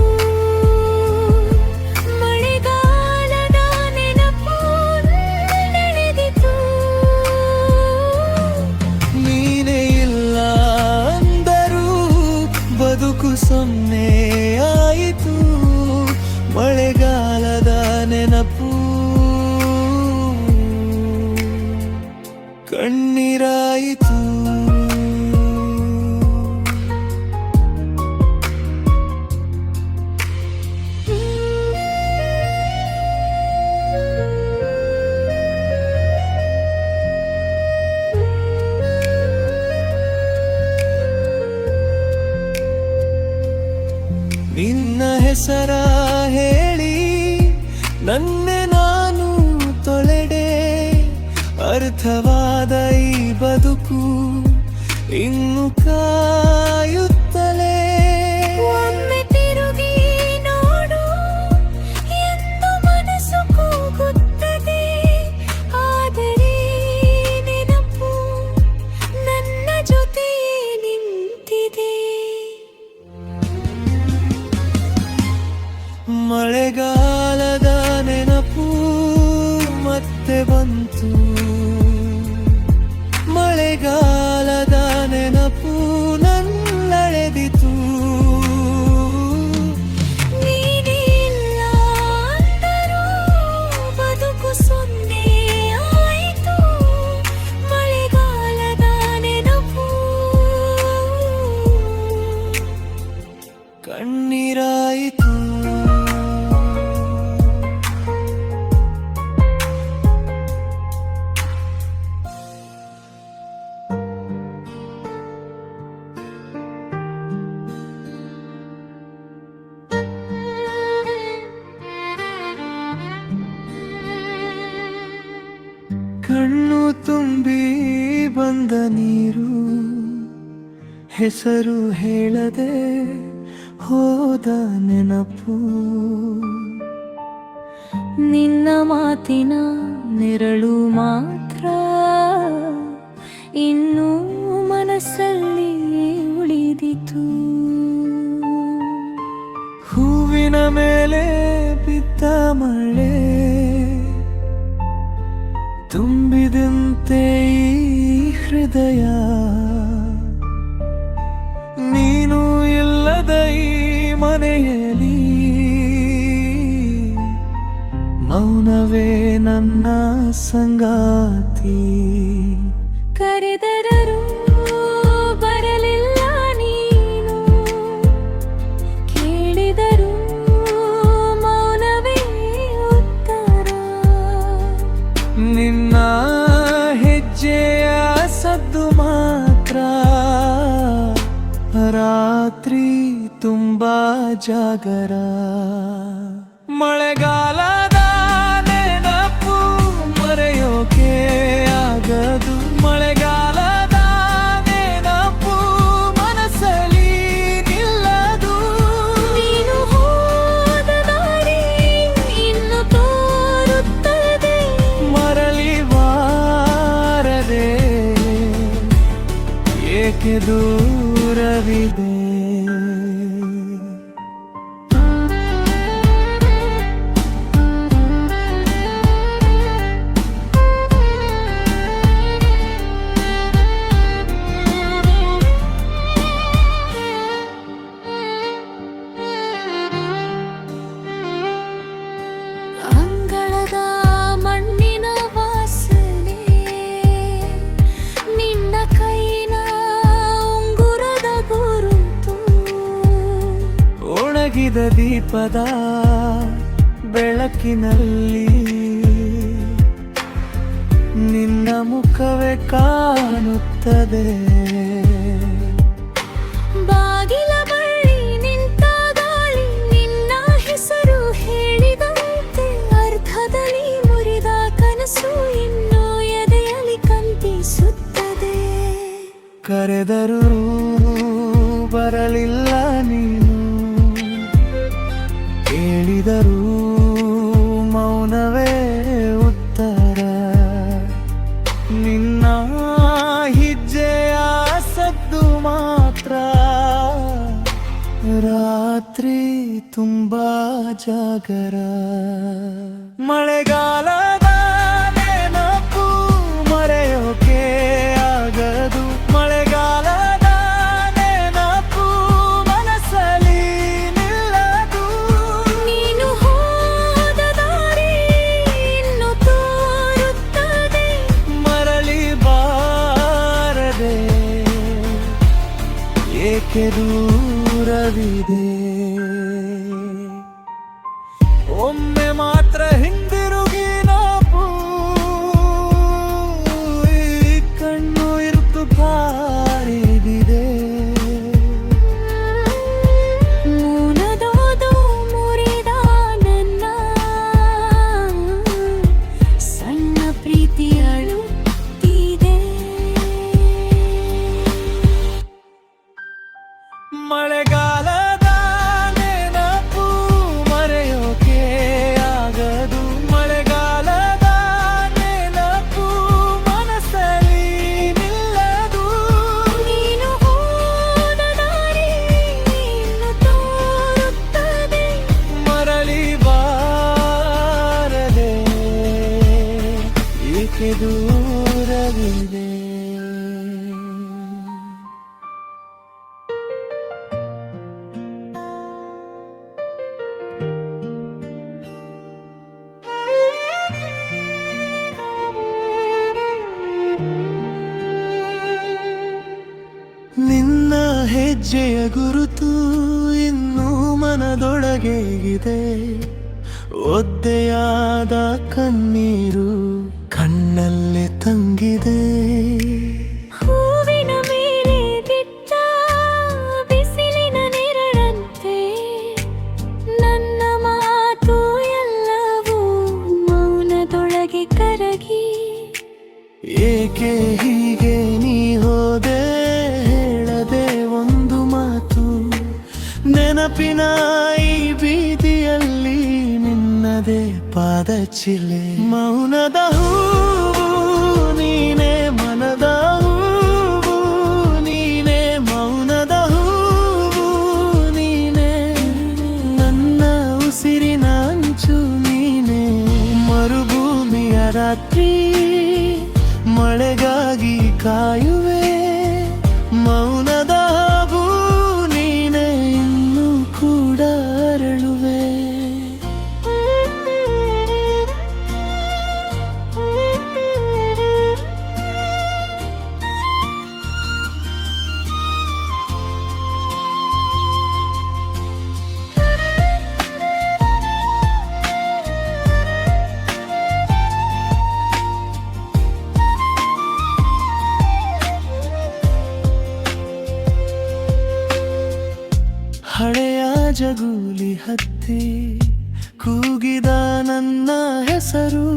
ಮಳೆಗಾಲದ ನೆನಪು ನೆನೆದಿತು ನೀನೇ ಇಲ್ಲ ಅಂದರೂ ಬದುಕು ಸೊನ್ನೆ ಆಯಿತು ಮಳೆಗಾಲದ ನೆನಪು ಕಣ್ಣೀರಾಯಿತು ನಿನ್ನ ಹೆಸರ ಹೇಳಿ ನನ್ನೆ ನಾನು ತೊಳೆಡೆ ಅರ್ಥವಾದ ಈ ಬದುಕು ಇನ್ನು ಕಾಯುತ್ತಲೇ. ಒಮ್ಮೆ ತಿರುಗಿ ನೋಡು ಎಂದು ಮನಸ್ಸು ಕೂಗುತ್ತದೆ, ಆದರೆ ನೆನಪು ನನ್ನ ಜೊತೆಯೇ ನಿಂತಿದೆ. ಮಳೆಗಾಲದ ನೆನಪು ಮತ್ತೆ ಬಂತು, ಮಳೆಗಾಲದ ನೆನಪು ನನ್ನಳೆದಿತು. ನೀನೇ ಇಲ್ಲ ಅಂದರೂ ಬದುಕು ಸೊನ್ನೆ ಆಯಿತು, ಮಳೆಗಾಲದ ನೆನಪು ಕಣ್ಣೀರಾಯಿತು. ಕಣ್ಣು ತುಂಬಿ ಬಂದ ನೀರು ಹೆಸರು ಹೇಳದೆ ಹೋದ ನೆನಪು. ನಿನ್ನ ಮಾತಿನ ನೆರಳು ಮಾತ್ರ ಇನ್ನೂ ಮನಸ್ಸಲ್ಲಿ ಉಳಿದಿತು. ಹೂವಿನ ಮೇಲೆ ಬಿದ್ದ ಮಳೆ ತುಂಬಿದಂತೆ ಈ ಹೃದಯ, ನೀನು ಇಲ್ಲದ ಈ ಮನೆಯಲ್ಲಿ ಮೌನವೇ ನನ್ನ ಸಂಗಾತಿ. ಕರೆದರೂ ಬರಲಿಲ್ಲ ನೀನು, ಕೇಳಿದರೂ ಮೌನವೇ ಉತ್ತರ. ನಿನ್ನ ಹೆಜ್ಜೆಯ ಸದ್ದು ಮಾತ್ರ ರಾತ್ರಿ ತುಂಬಾ ಜಾಗರ. ಮಳೆಗಾಲದ ನೆನಪು ಮರೆಯೋಕೆ ಆಗದು, ಮಳೆಗಾಲದ ನೆನಪು ಮನಸ್ಸಲ್ಲಿ ನಿಲ್ಲದು. ನೀನು ಹೋದ ದಾರಿ ಇನ್ನು ತೋರುತ್ತದೆ, ಮರಳಿ ಬಾರದೆ ಏಕೆ ದೂರವಿದೆ. ಅಂಗಳದ ಮಣ್ಣಿನ ವಾಸನೆ, ನಿನ್ನ ಕೈನ ಉಂಗುರದ ಗುರುತು. ಒಣಗಿದ ದೀಪದ ಬೆಳಕಿನಲ್ಲಿ ನಿನ್ನ ಮುಖವೇ ಕಾಣುತ್ತದೆ. ಬಾಗಿಲ ಬಳಿ ನಿಂತ ಗಾಳಿ ನಿನ್ನ ಹೆಸರು ಹೇಳಿದಂತೆ, ಅರ್ಧದಲ್ಲಿ ಮುರಿದ ಕನಸು ಇನ್ನೂ ಎದೆಯಲ್ಲಿ ಕಂಪಿಸುತ್ತದೆ. ಕರೆದರೂ ಬರಲಿಲ್ಲ ನೀನು, ಕೇಳಿದರೂ ಮೌನವೇ ಉತ್ತರ. ನಿನ್ನ ಹೆಜ್ಜೆಯ ಸದ್ದು ಮಾತ್ರ ರಾತ್ರಿ ತುಂಬಾ ಜಾಗರ. ಮಳೆಗಾಲದ ನೆನಪು ಮರೆಯೋಕೆ ಆಗದು, ಮಳೆಗಾಲದ ನೆನಪು ಮನಸ್ಸಲ್ಲಿ ನಿಲ್ಲದು. ನೀನು ಹೋದ ದಾರಿ ಇನ್ನು ತೋರುತ್ತದೆ, ಮರಳಿ ಬಾರದೆ ಏಕೆ ದೂರವಿದೆ. ಒಮ್ಮೆ ಮಾತ್ರ ಹಿಂದಿರುಗಿ ನಾವು ಈ ಕಣ್ಣು ಇರುತ್ತು ಕಾರಿದೆ. ಮುನದೋದು ಮುರಿದ ನನ್ನ ದೂರವಿದೆ. ನಿನ್ನ ಹೆಜ್ಜೆಯ ಗುರುತು ಇನ್ನೂ ಮನದೊಳಗೆ ಇದೆ. ಒದ್ದೆಯಾದ ಕಣ್ಣೀರು ಕಣ್ಣಲ್ಲೇ ತಂಗಿದೆ. ಹೂವಿನ ಮೇಲೆ ಬಿಟ್ಟ ಬಿಸಿಲಿನ ನೆರಳಂತೆ ನನ್ನ ಮಾತು ಎಲ್ಲವೂ ಮೌನದೊಳಗೆ ಕರಗಿ. ಏಕೆ ಹೀಗೆ ನೀ ಹೋದೆ ಹೇಳದೆ ಒಂದು ಮಾತು. ನೆನಪಿನ ಈ ಬೀದಿಯಲ್ಲಿ ನಿನ್ನದೇ ಪಾದಚಿಲೆ. ಮೌನದ ಹೂವು ನೀನೆ, ಮನದ ಹೂವು ನೀನೆ. ಮೌನದ ಹೂವು ನೀನೆ, ನನ್ನ ಉಸಿರಿನ ಅಂಚು ನೀನೆ. ಮರುಭೂಮಿಯ ರಾತ್ರಿ ಮಳೆಗಾಗಿ ಕಾಯುವೆ. ಮೌನದ ಹೂವು ನೀನೆ, ಇನ್ನೂ ಕೂಡ ಅರಳುವೆ. ಹಳೆಯ ಜಗೂಲಿ ಹತ್ತಿ ಕೂಗಿದ ನನ್ನ ಹೆಸರು.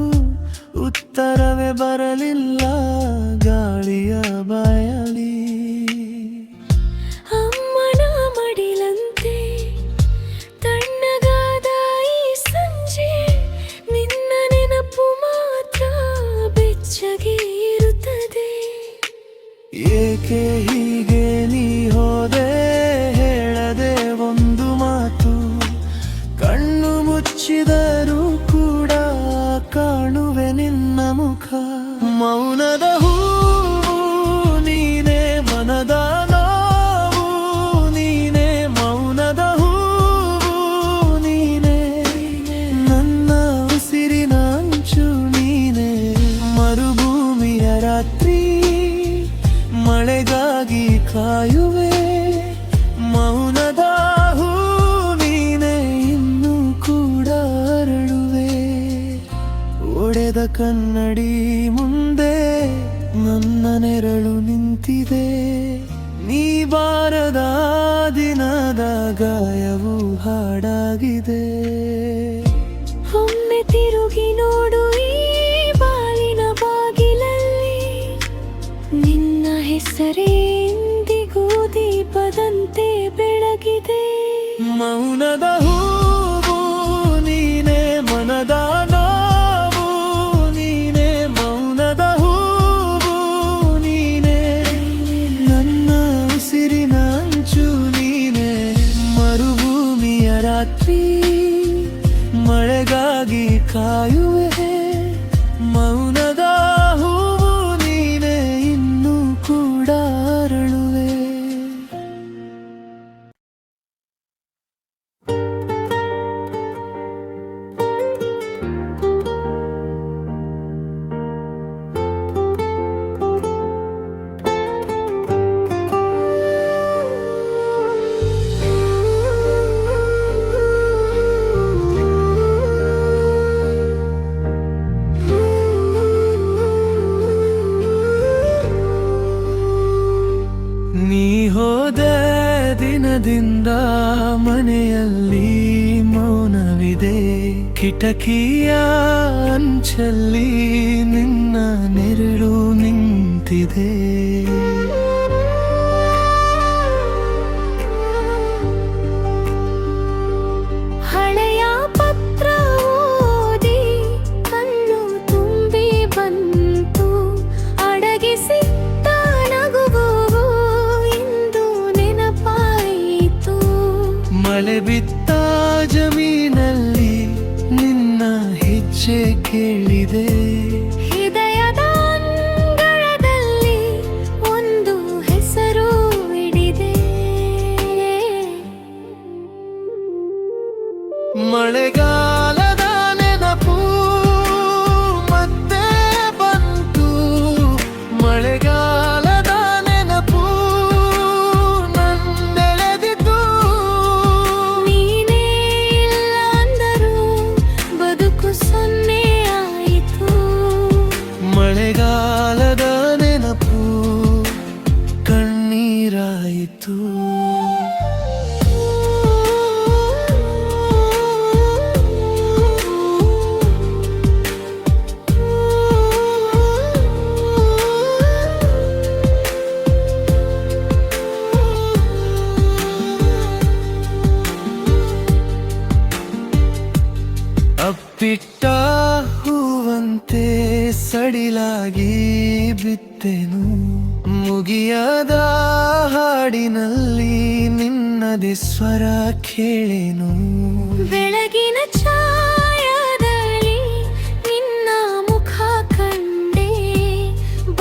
ಉತ್ತರವೇ ಬರಲಿಲ್ಲ ಗಾಳಿಯ ಬಾಯಲಿ. ಅಮ್ಮನ ಮಡಿಲಂತೆ ತಣ್ಣಗಾದ ಈ ಸಂಜೆ ನಿನ್ನ ನೆನಪು ಮಾತ್ರ ಬೆಚ್ಚಗೆ ಇರುತ್ತದೆ. ಏಕೆ ಹೀಗೆ ನೀ ಹೋದೆ ಹೇಳದೆ ಒಂದು ಮಾತು. ಕಣ್ಣು ಮುಚ್ಚಿದರೂ ಕೂಡ ಕಾಣುವೆ ನಿನ್ನ ಮುಖ. ಮೌನದ ಹೂವು ನೀನೆ, ಮನದ ನೋವು ನೀನೆ. ಮೌನದ ಹೂವು ನೀನೆ, ನನ್ನ ಉಸಿರಿನ ಅಂಚು ನೀನೆ. ಮರುಭೂಮಿಯ ರಾತ್ರಿ ಮಳೆಗಾಗಿ ಕಾಯುವೆ. ಮೌನದ ಹೂ ನೀನೆ, ಇನ್ನೂ ಕೂಡ ಅರಳುವೆ. ಒಡೆದ ಕನ್ನಡಿ ಮುಂದೆ ನನ್ನ ನೆರಳು ನಿಂತಿದೆ. ನೀ ಬಾರದ ದಿನದ ಗಾಯವು ಹಾಡಾಗಿದೆ. ಒಮ್ಮೆ ತಿರುಗಿ ನೋಡು ಈ ಬಾಳಿನ ಬಾಗಿಲಲ್ಲಿ ನಿನ್ನ ಹೆಸರೇ ಎಂದಿಗೂ ದೀಪದಂತೆ ಬೆಳಗಿದೆ. ಮೌನದ ಹೂವು ನೀನೆ, ಮನದ ನೋವು ನೀನೆ. ಮೌನದ ಹೂವು ನೀನೆ, ನನ್ನ ಉಸಿರಿನ ಅಂಚು ನೀನೆ. ಮರುಭೂಮಿಯ ರಾತ್ರಿ ಮಳೆಗಾಗಿ ಕಾಯುವೆ. ಮೌನದ ಹೂವು ನೀನೆ, ಇನ್ನೂ ಕೂಡ ಅರಳುವೆ. ನೀ ಹೋದ ದಿನದಿಂದ ಮನೆಯಲ್ಲಿ ಮೌನವಿದೆ. ಕಿಟಕಿಯ ಅಂಚಲ್ಲಿ ನಿನ್ನ ನೆರಳು ನಿಂತಿದೆ. ಹಳೆಯ ಪತ್ರ ಓದಿ ಕಣ್ಣು ತುಂಬಿ ಬಂತು. ಅಡಗಿಸಿದ್ದ ನಗುವು ಇಂದು ನೆನಪಾಯಿತು. ಮಳೆ ಬಿತ್ತ ಜಮೀನಲ್ಲಿ ನಿನ್ನ ಹೆಜ್ಜೆ ಕೇಳಿದೆ. ಹೃದಯದ ಸೊನ್ನೆ ಆಯಿತು. ಮಳೆಗಾಲದ ನೆನಪು ಕಣ್ಣೀರಾಯಿತು. ಅಪ್ಪಿಟ್ಟ ಹೂವಂತೆ ಸಡಿಲಾಗಿ ಬಿತ್ತೆನು. ಮುಗಿಯದ ಹಾಡಿನಲ್ಲಿ ನಿನ್ನದೆ ಸ್ವರ ಕೇಳೆನು. ಬೆಳಗಿನ ಛಾಯದಲ್ಲಿ ನಿನ್ನ ಮುಖ ಕಂಡೆ.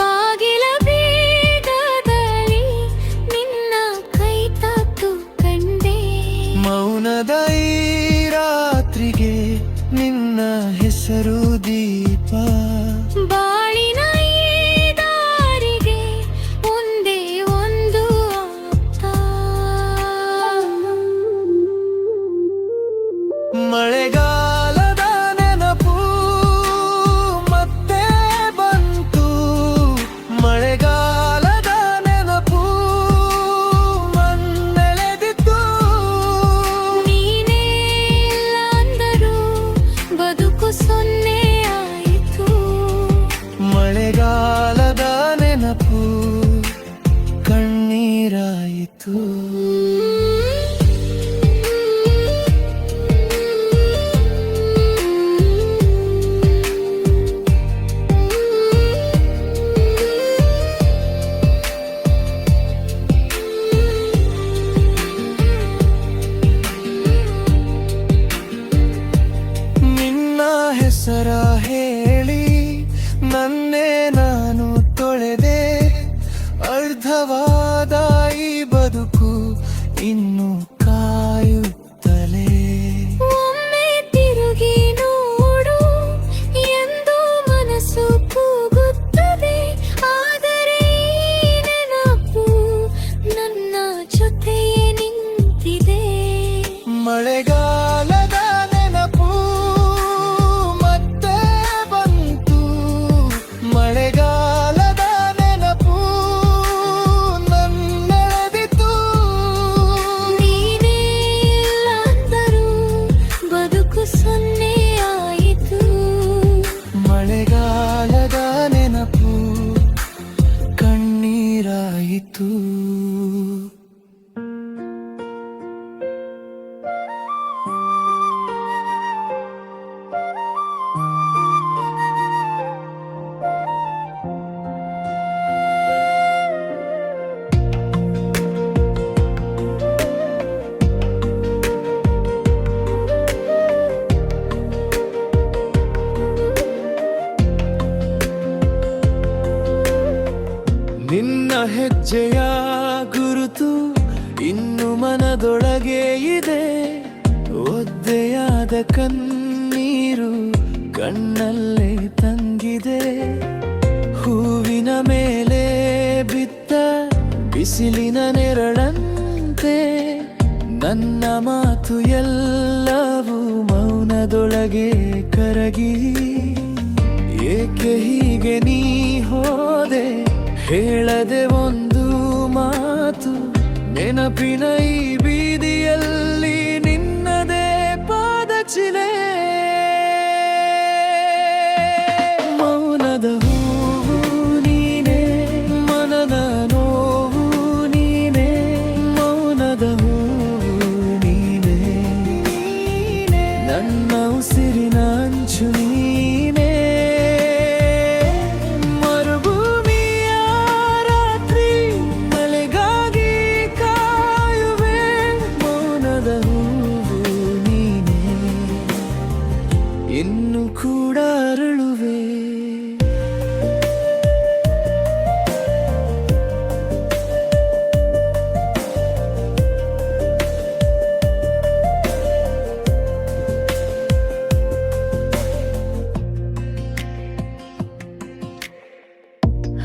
ಬಾಗಿಲ ಬೀಗದಲ್ಲಿ ನಿನ್ನ ಕೈ ತಟ್ಟು ಕಂಡೆ. ಮೌನದ ಈ ರಾತ್ರಿಗೆ ನಿನ್ನ ಹೆಸರು ದೀಪ. ಬಾಳಿನ ಈ ದಾರಿಗೆ ಒಂದೇ ಒಂದು ಆಪ್ತ. ಮಳೆಗಾಲದ ನೆನಪು ಮತ್ತೆ ಬಂತು. ಮಳೆಗಾಲದ ನೆನಪು ಮಣ್ಣೆಳೆದಿತ್ತು. ನೀನೇ ಇಲ್ಲ ಅಂದರೂ ಬದುಕು ಸೊನ್ನೆ ಆಯಿತು. ಮಳೆಗಾಲದ ನೆನಪು ಕಣ್ಣೀರಾಯಿತು. ನಿನ್ನ ಹೆಸರ ಹೇಳಿ ನನ್ನೇ ನಾನು ತೊಳೆದೆ. ಅರ್ಧವಾದ ಈ ಬದುಕು ಇನ್ನು ಕಾಯುತ್ತಲೇ. ಒಮ್ಮೆ ತಿರುಗಿ ನೋಡು ಎಂದು ಮನಸ್ಸು ಕೂಗುತ್ತದೆ. ಆದರೆ ಈ ನೆನಪು ನನ್ನ ಜೊತೆಯೇ ನಿಂತಿದೆ. ಮಳೆಗಾಲದ ನೆನಪು ಮತ್ತೆ ಬಂತು. ಮಳೆಗಾಲದ ನೆನಪು ನನ್ನೆಳೆದಿತು. ನೀನೇ ಇಲ್ಲ ಅಂದರೂ ಬದುಕು ಸೊನ್ನೆ ಆಯಿತು. ಮಳೆಗಾಲದ ನೆನಪು ಕಣ್ಣೀರಾಯಿತು. ನಿನ್ನ ಹೆಜ್ಜೆಯ ಗುರುತು ಇನ್ನು ಮನದೊಳಗೆ ಇದೆ. ಒದ್ದೆಯಾದ ಕಣ್ಣೀರು ಕಣ್ಣಲ್ಲೇ ತಂಗಿದೆ. ಹೂವಿನ ಮೇಲೆ ಬಿದ್ದ ಬಿಸಿಲಿನ ನೆರಳಂತೆ ನನ್ನ ಮಾತು ಎಲ್ಲವೂ ಮೌನದೊಳಗೆ ಕರಗಿ. ಏಕೆ ಹೀಗೆ ನೀ ಹೋದೆ ಹೇಳದೆ ಒಂದು ಮಾತು. ನೆನಪಿನ ಈ ಬೀದಿಯಲ್ಲಿ ನಿನ್ನದೇ ಪಾದಚಿಲೆ. ಮೌನದ ಹೂವು ನೀನೇ, ಮನದ ನೋವು ನೀನೇ. ಮೌನದ ಹೂವು ನೀನೇ, ನನ್ನ ಉಸಿರಿನ ಅಂಚು ನೀನೇ. ಮರುಭೂಮಿಯ ರಾತ್ರಿ ಮಳೆಗಾಗಿ ಕಾಯುವೆ. ಮೌನದ ಹೂವು ನೀನೇ, ಇನ್ನು ಕೂಡ ಅರಳುವೆ.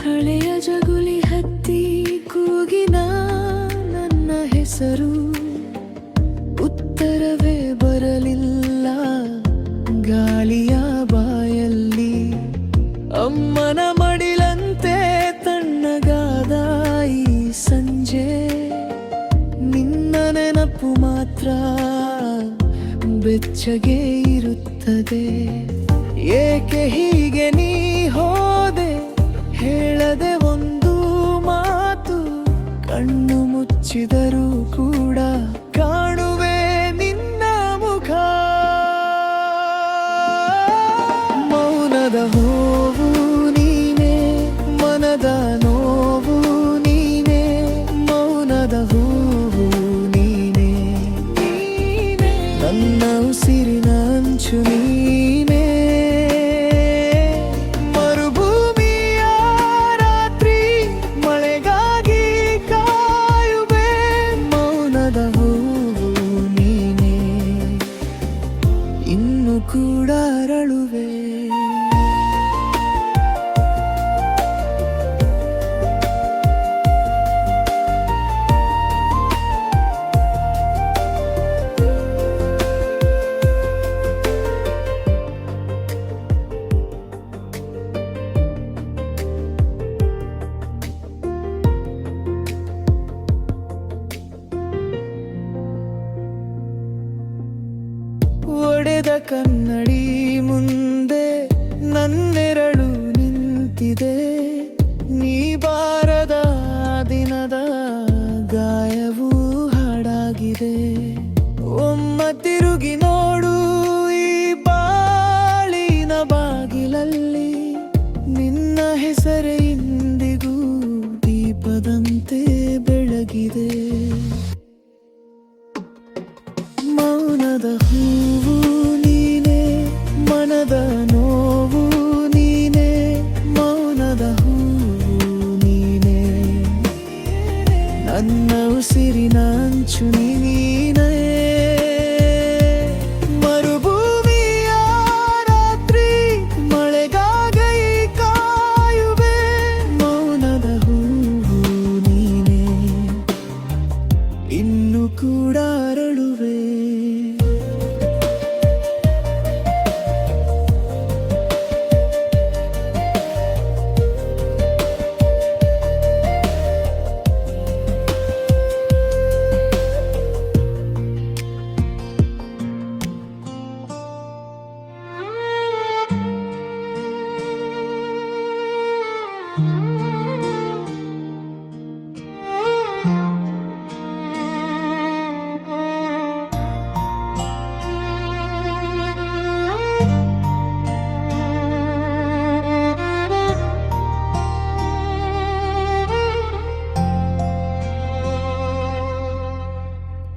ಹಳೆಯ ಜಗುಲಿ ಹತ್ತಿ ಕೂಗಿನ ನನ್ನ ಹೆಸರು. ಉತ್ತರವೇ ಬರಲಿಲ್ಲ ಗಾಳಿಯ ಬಾಯಲ್ಲಿ ಅಮ್ಮನ ಮಡಿಲಂತೆ ತಣ್ಣಗಾದ ಈ ಸಂಜೆ ನಿನ್ನ ನೆನಪು ಮಾತ್ರ ಬೆಚ್ಚಗೆ ಇರುತ್ತದೆ. ಏಕೆ ಹೀಗೆ ನೀ ಹೋದೆ ಹೇಳದೆ ಒಂದು ಮಾತು, ಕಣ್ಣು ಮುಚ್ಚಿದರೂ ಕೂಡ ಕಾಣುವೆ ನಿನ್ನ ಮುಖ. ಮೌನದ ಹೋವು ನೀನೆ, ಮನದ ನೋವು ನೀನೆ, ಮೌನದ ಹೂವು ನೀನೆ, ನನ್ನ ಉಸಿರಿನ ಅಂಚು ನೀನೆ. ಮರುಭೂಮಿಯ ರಾತ್ರಿ ಮಳೆಗಾಗಿ ಕಾಯುವೆ, ಮೌನದ ಹೂವು ನೀನೆ, ಇನ್ನು ಕೂಡ ಅರಳುವೆ. ಒಡೆದ ಕನ್ನಡಿ ಮುಂದೆ ನನ್ನೆರಳು ನಿಂತಿದೆ, ನೀ ಬಾರದ ದಿನದ ಗಾಯವು ಹಾಡಾಗಿದೆ. ಒಮ್ಮ ತಿರುಗಿ ನೋಡು ಈ ಬಾಳಿನ ಬಾಗಿಲಲ್ಲಿ, ನಿನ್ನ ಹೆಸರೇ ಇಂದಿಗೂ ದೀಪದಂತೆ ಬೆಳಗಿದೆ. ಮೌನದ ಹೂವು ನೀನೆ, ಮನದ ನೋವು ನೀನೆ, ಮೌನದ ಹೂವು ನೀನೆ, ನನ್ನ ಉಸಿರಿನ ಅಂಚು ನೀನೇ. ಮರುಭೂಮಿಯ ರಾತ್ರಿ ಮಳೆಗಾಗಿ ಕಾಯುವೆ, ಮೌನದ ಹೂವು ನೀನೆ, ಇನ್ನು ಕೂಡ ಅರಳುವೆ.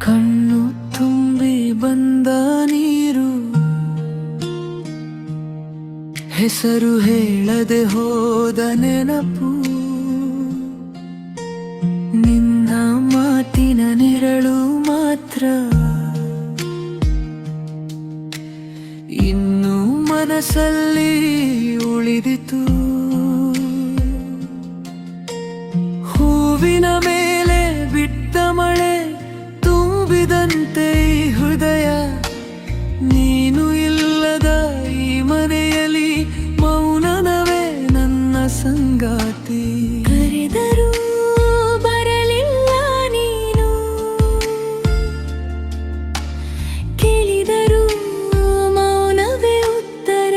ಕಣ್ಣು ತುಂಬಿ ಬಂದ ನೀರು, ಹೆಸರು ಹೇಳದೆ ಹೋದ ನೆನಪು, ನಿನ್ನ ಮಾತಿನ ನೆರಳು ಮಾತ್ರ ಇನ್ನು ಮನಸ್ಸಲ್ಲಿ ಉಳಿದಿತು. ಹೂವಿನ ಮೇಲೆ ಬಿಟ್ಟ ಮಳೆ ತುಂಬಿದಂತೆ ಈ ಹೃದಯ, ನೀನು ಇಲ್ಲದ ಈ ಮನೆಯಲ್ಲಿ ಮೌನವೇ ನನ್ನ ಸಂಗಾತಿ. ಕರೆದರೂ ಬರಲಿಲ್ಲ ನೀನು, ಕೇಳಿದರೂ ಮೌನವೇ ಉತ್ತರ.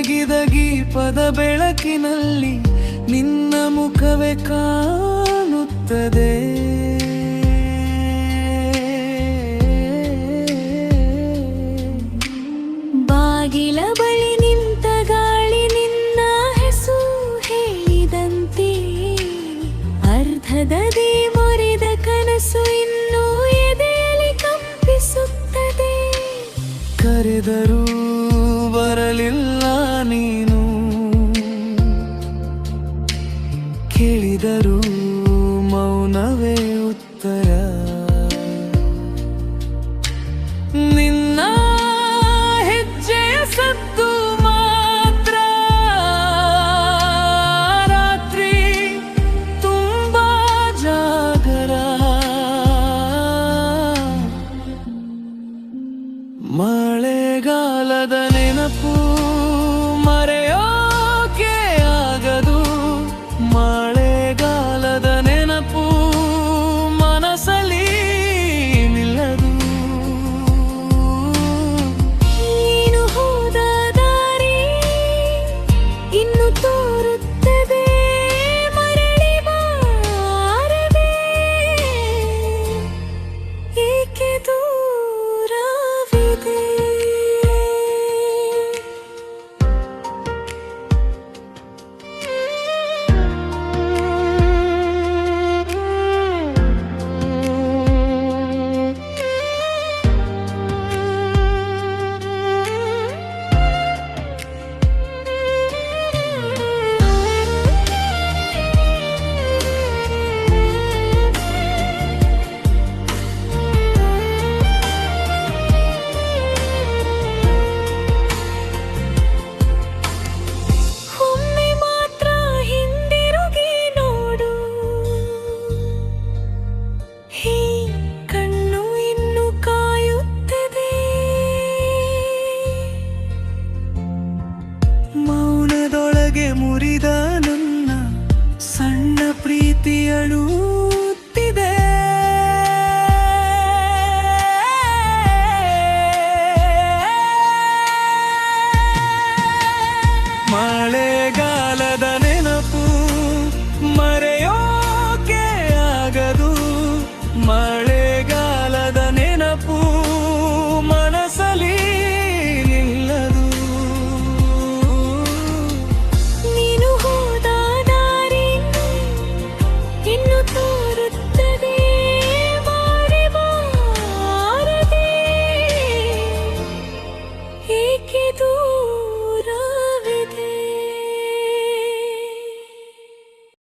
ದೀಪದ ಬೆಳಕಿನಲ್ಲಿ ನಿನ್ನ ಮುಖವೇ ಕಾಣುತ್ತದೆ. ಬಾಗಿಲ ಬಳಿ ನಿಂತ ಗಾಳಿ ನಿನ್ನ ಹೆಸರು ಹೇಳಿದಂತೆ, ಅರ್ಧದದಿ ಮುರಿದ ಕನಸು ಇನ್ನೂ ಎದೆಯಲ್ಲಿ ಕಂಪಿಸುತ್ತದೆ. ಕರೆದರೂ ಬರಲಿಲ್ಲ ನೀನು, ಕೇಳಿದರೂ ಮೌನವೇ ಉತ್ತರ. ನಿನ್ನ ಹೆಜ್ಜೆಯ ಸದ್ದು ಮಾತ್ರ ರಾತ್ರಿ ತುಂಬಾ ಜಾಗರ. ಮಳೆಗಾಲದ ನೆನಪು ಮರೆಯೋಕೆ ಆಗದು, ಮಳೆಗಾಲದ ನೆನಪು ಮನಸ್ಸಲ್ಲಿ ನಿಲ್ಲದು. ನೀನು ಹೋದ ದಾರಿ ಇನ್ನು ತೋರುತ್ತದೆ, ಮರಳಿ ಬಾರದೆ ಏಕೆ ದೂರವಿದೆ. ಮೌನದೊಳಗೆ ಮುರಿದ ನನ್ನ ಸಣ್ಣ ಪ್ರೀತಿಯಳು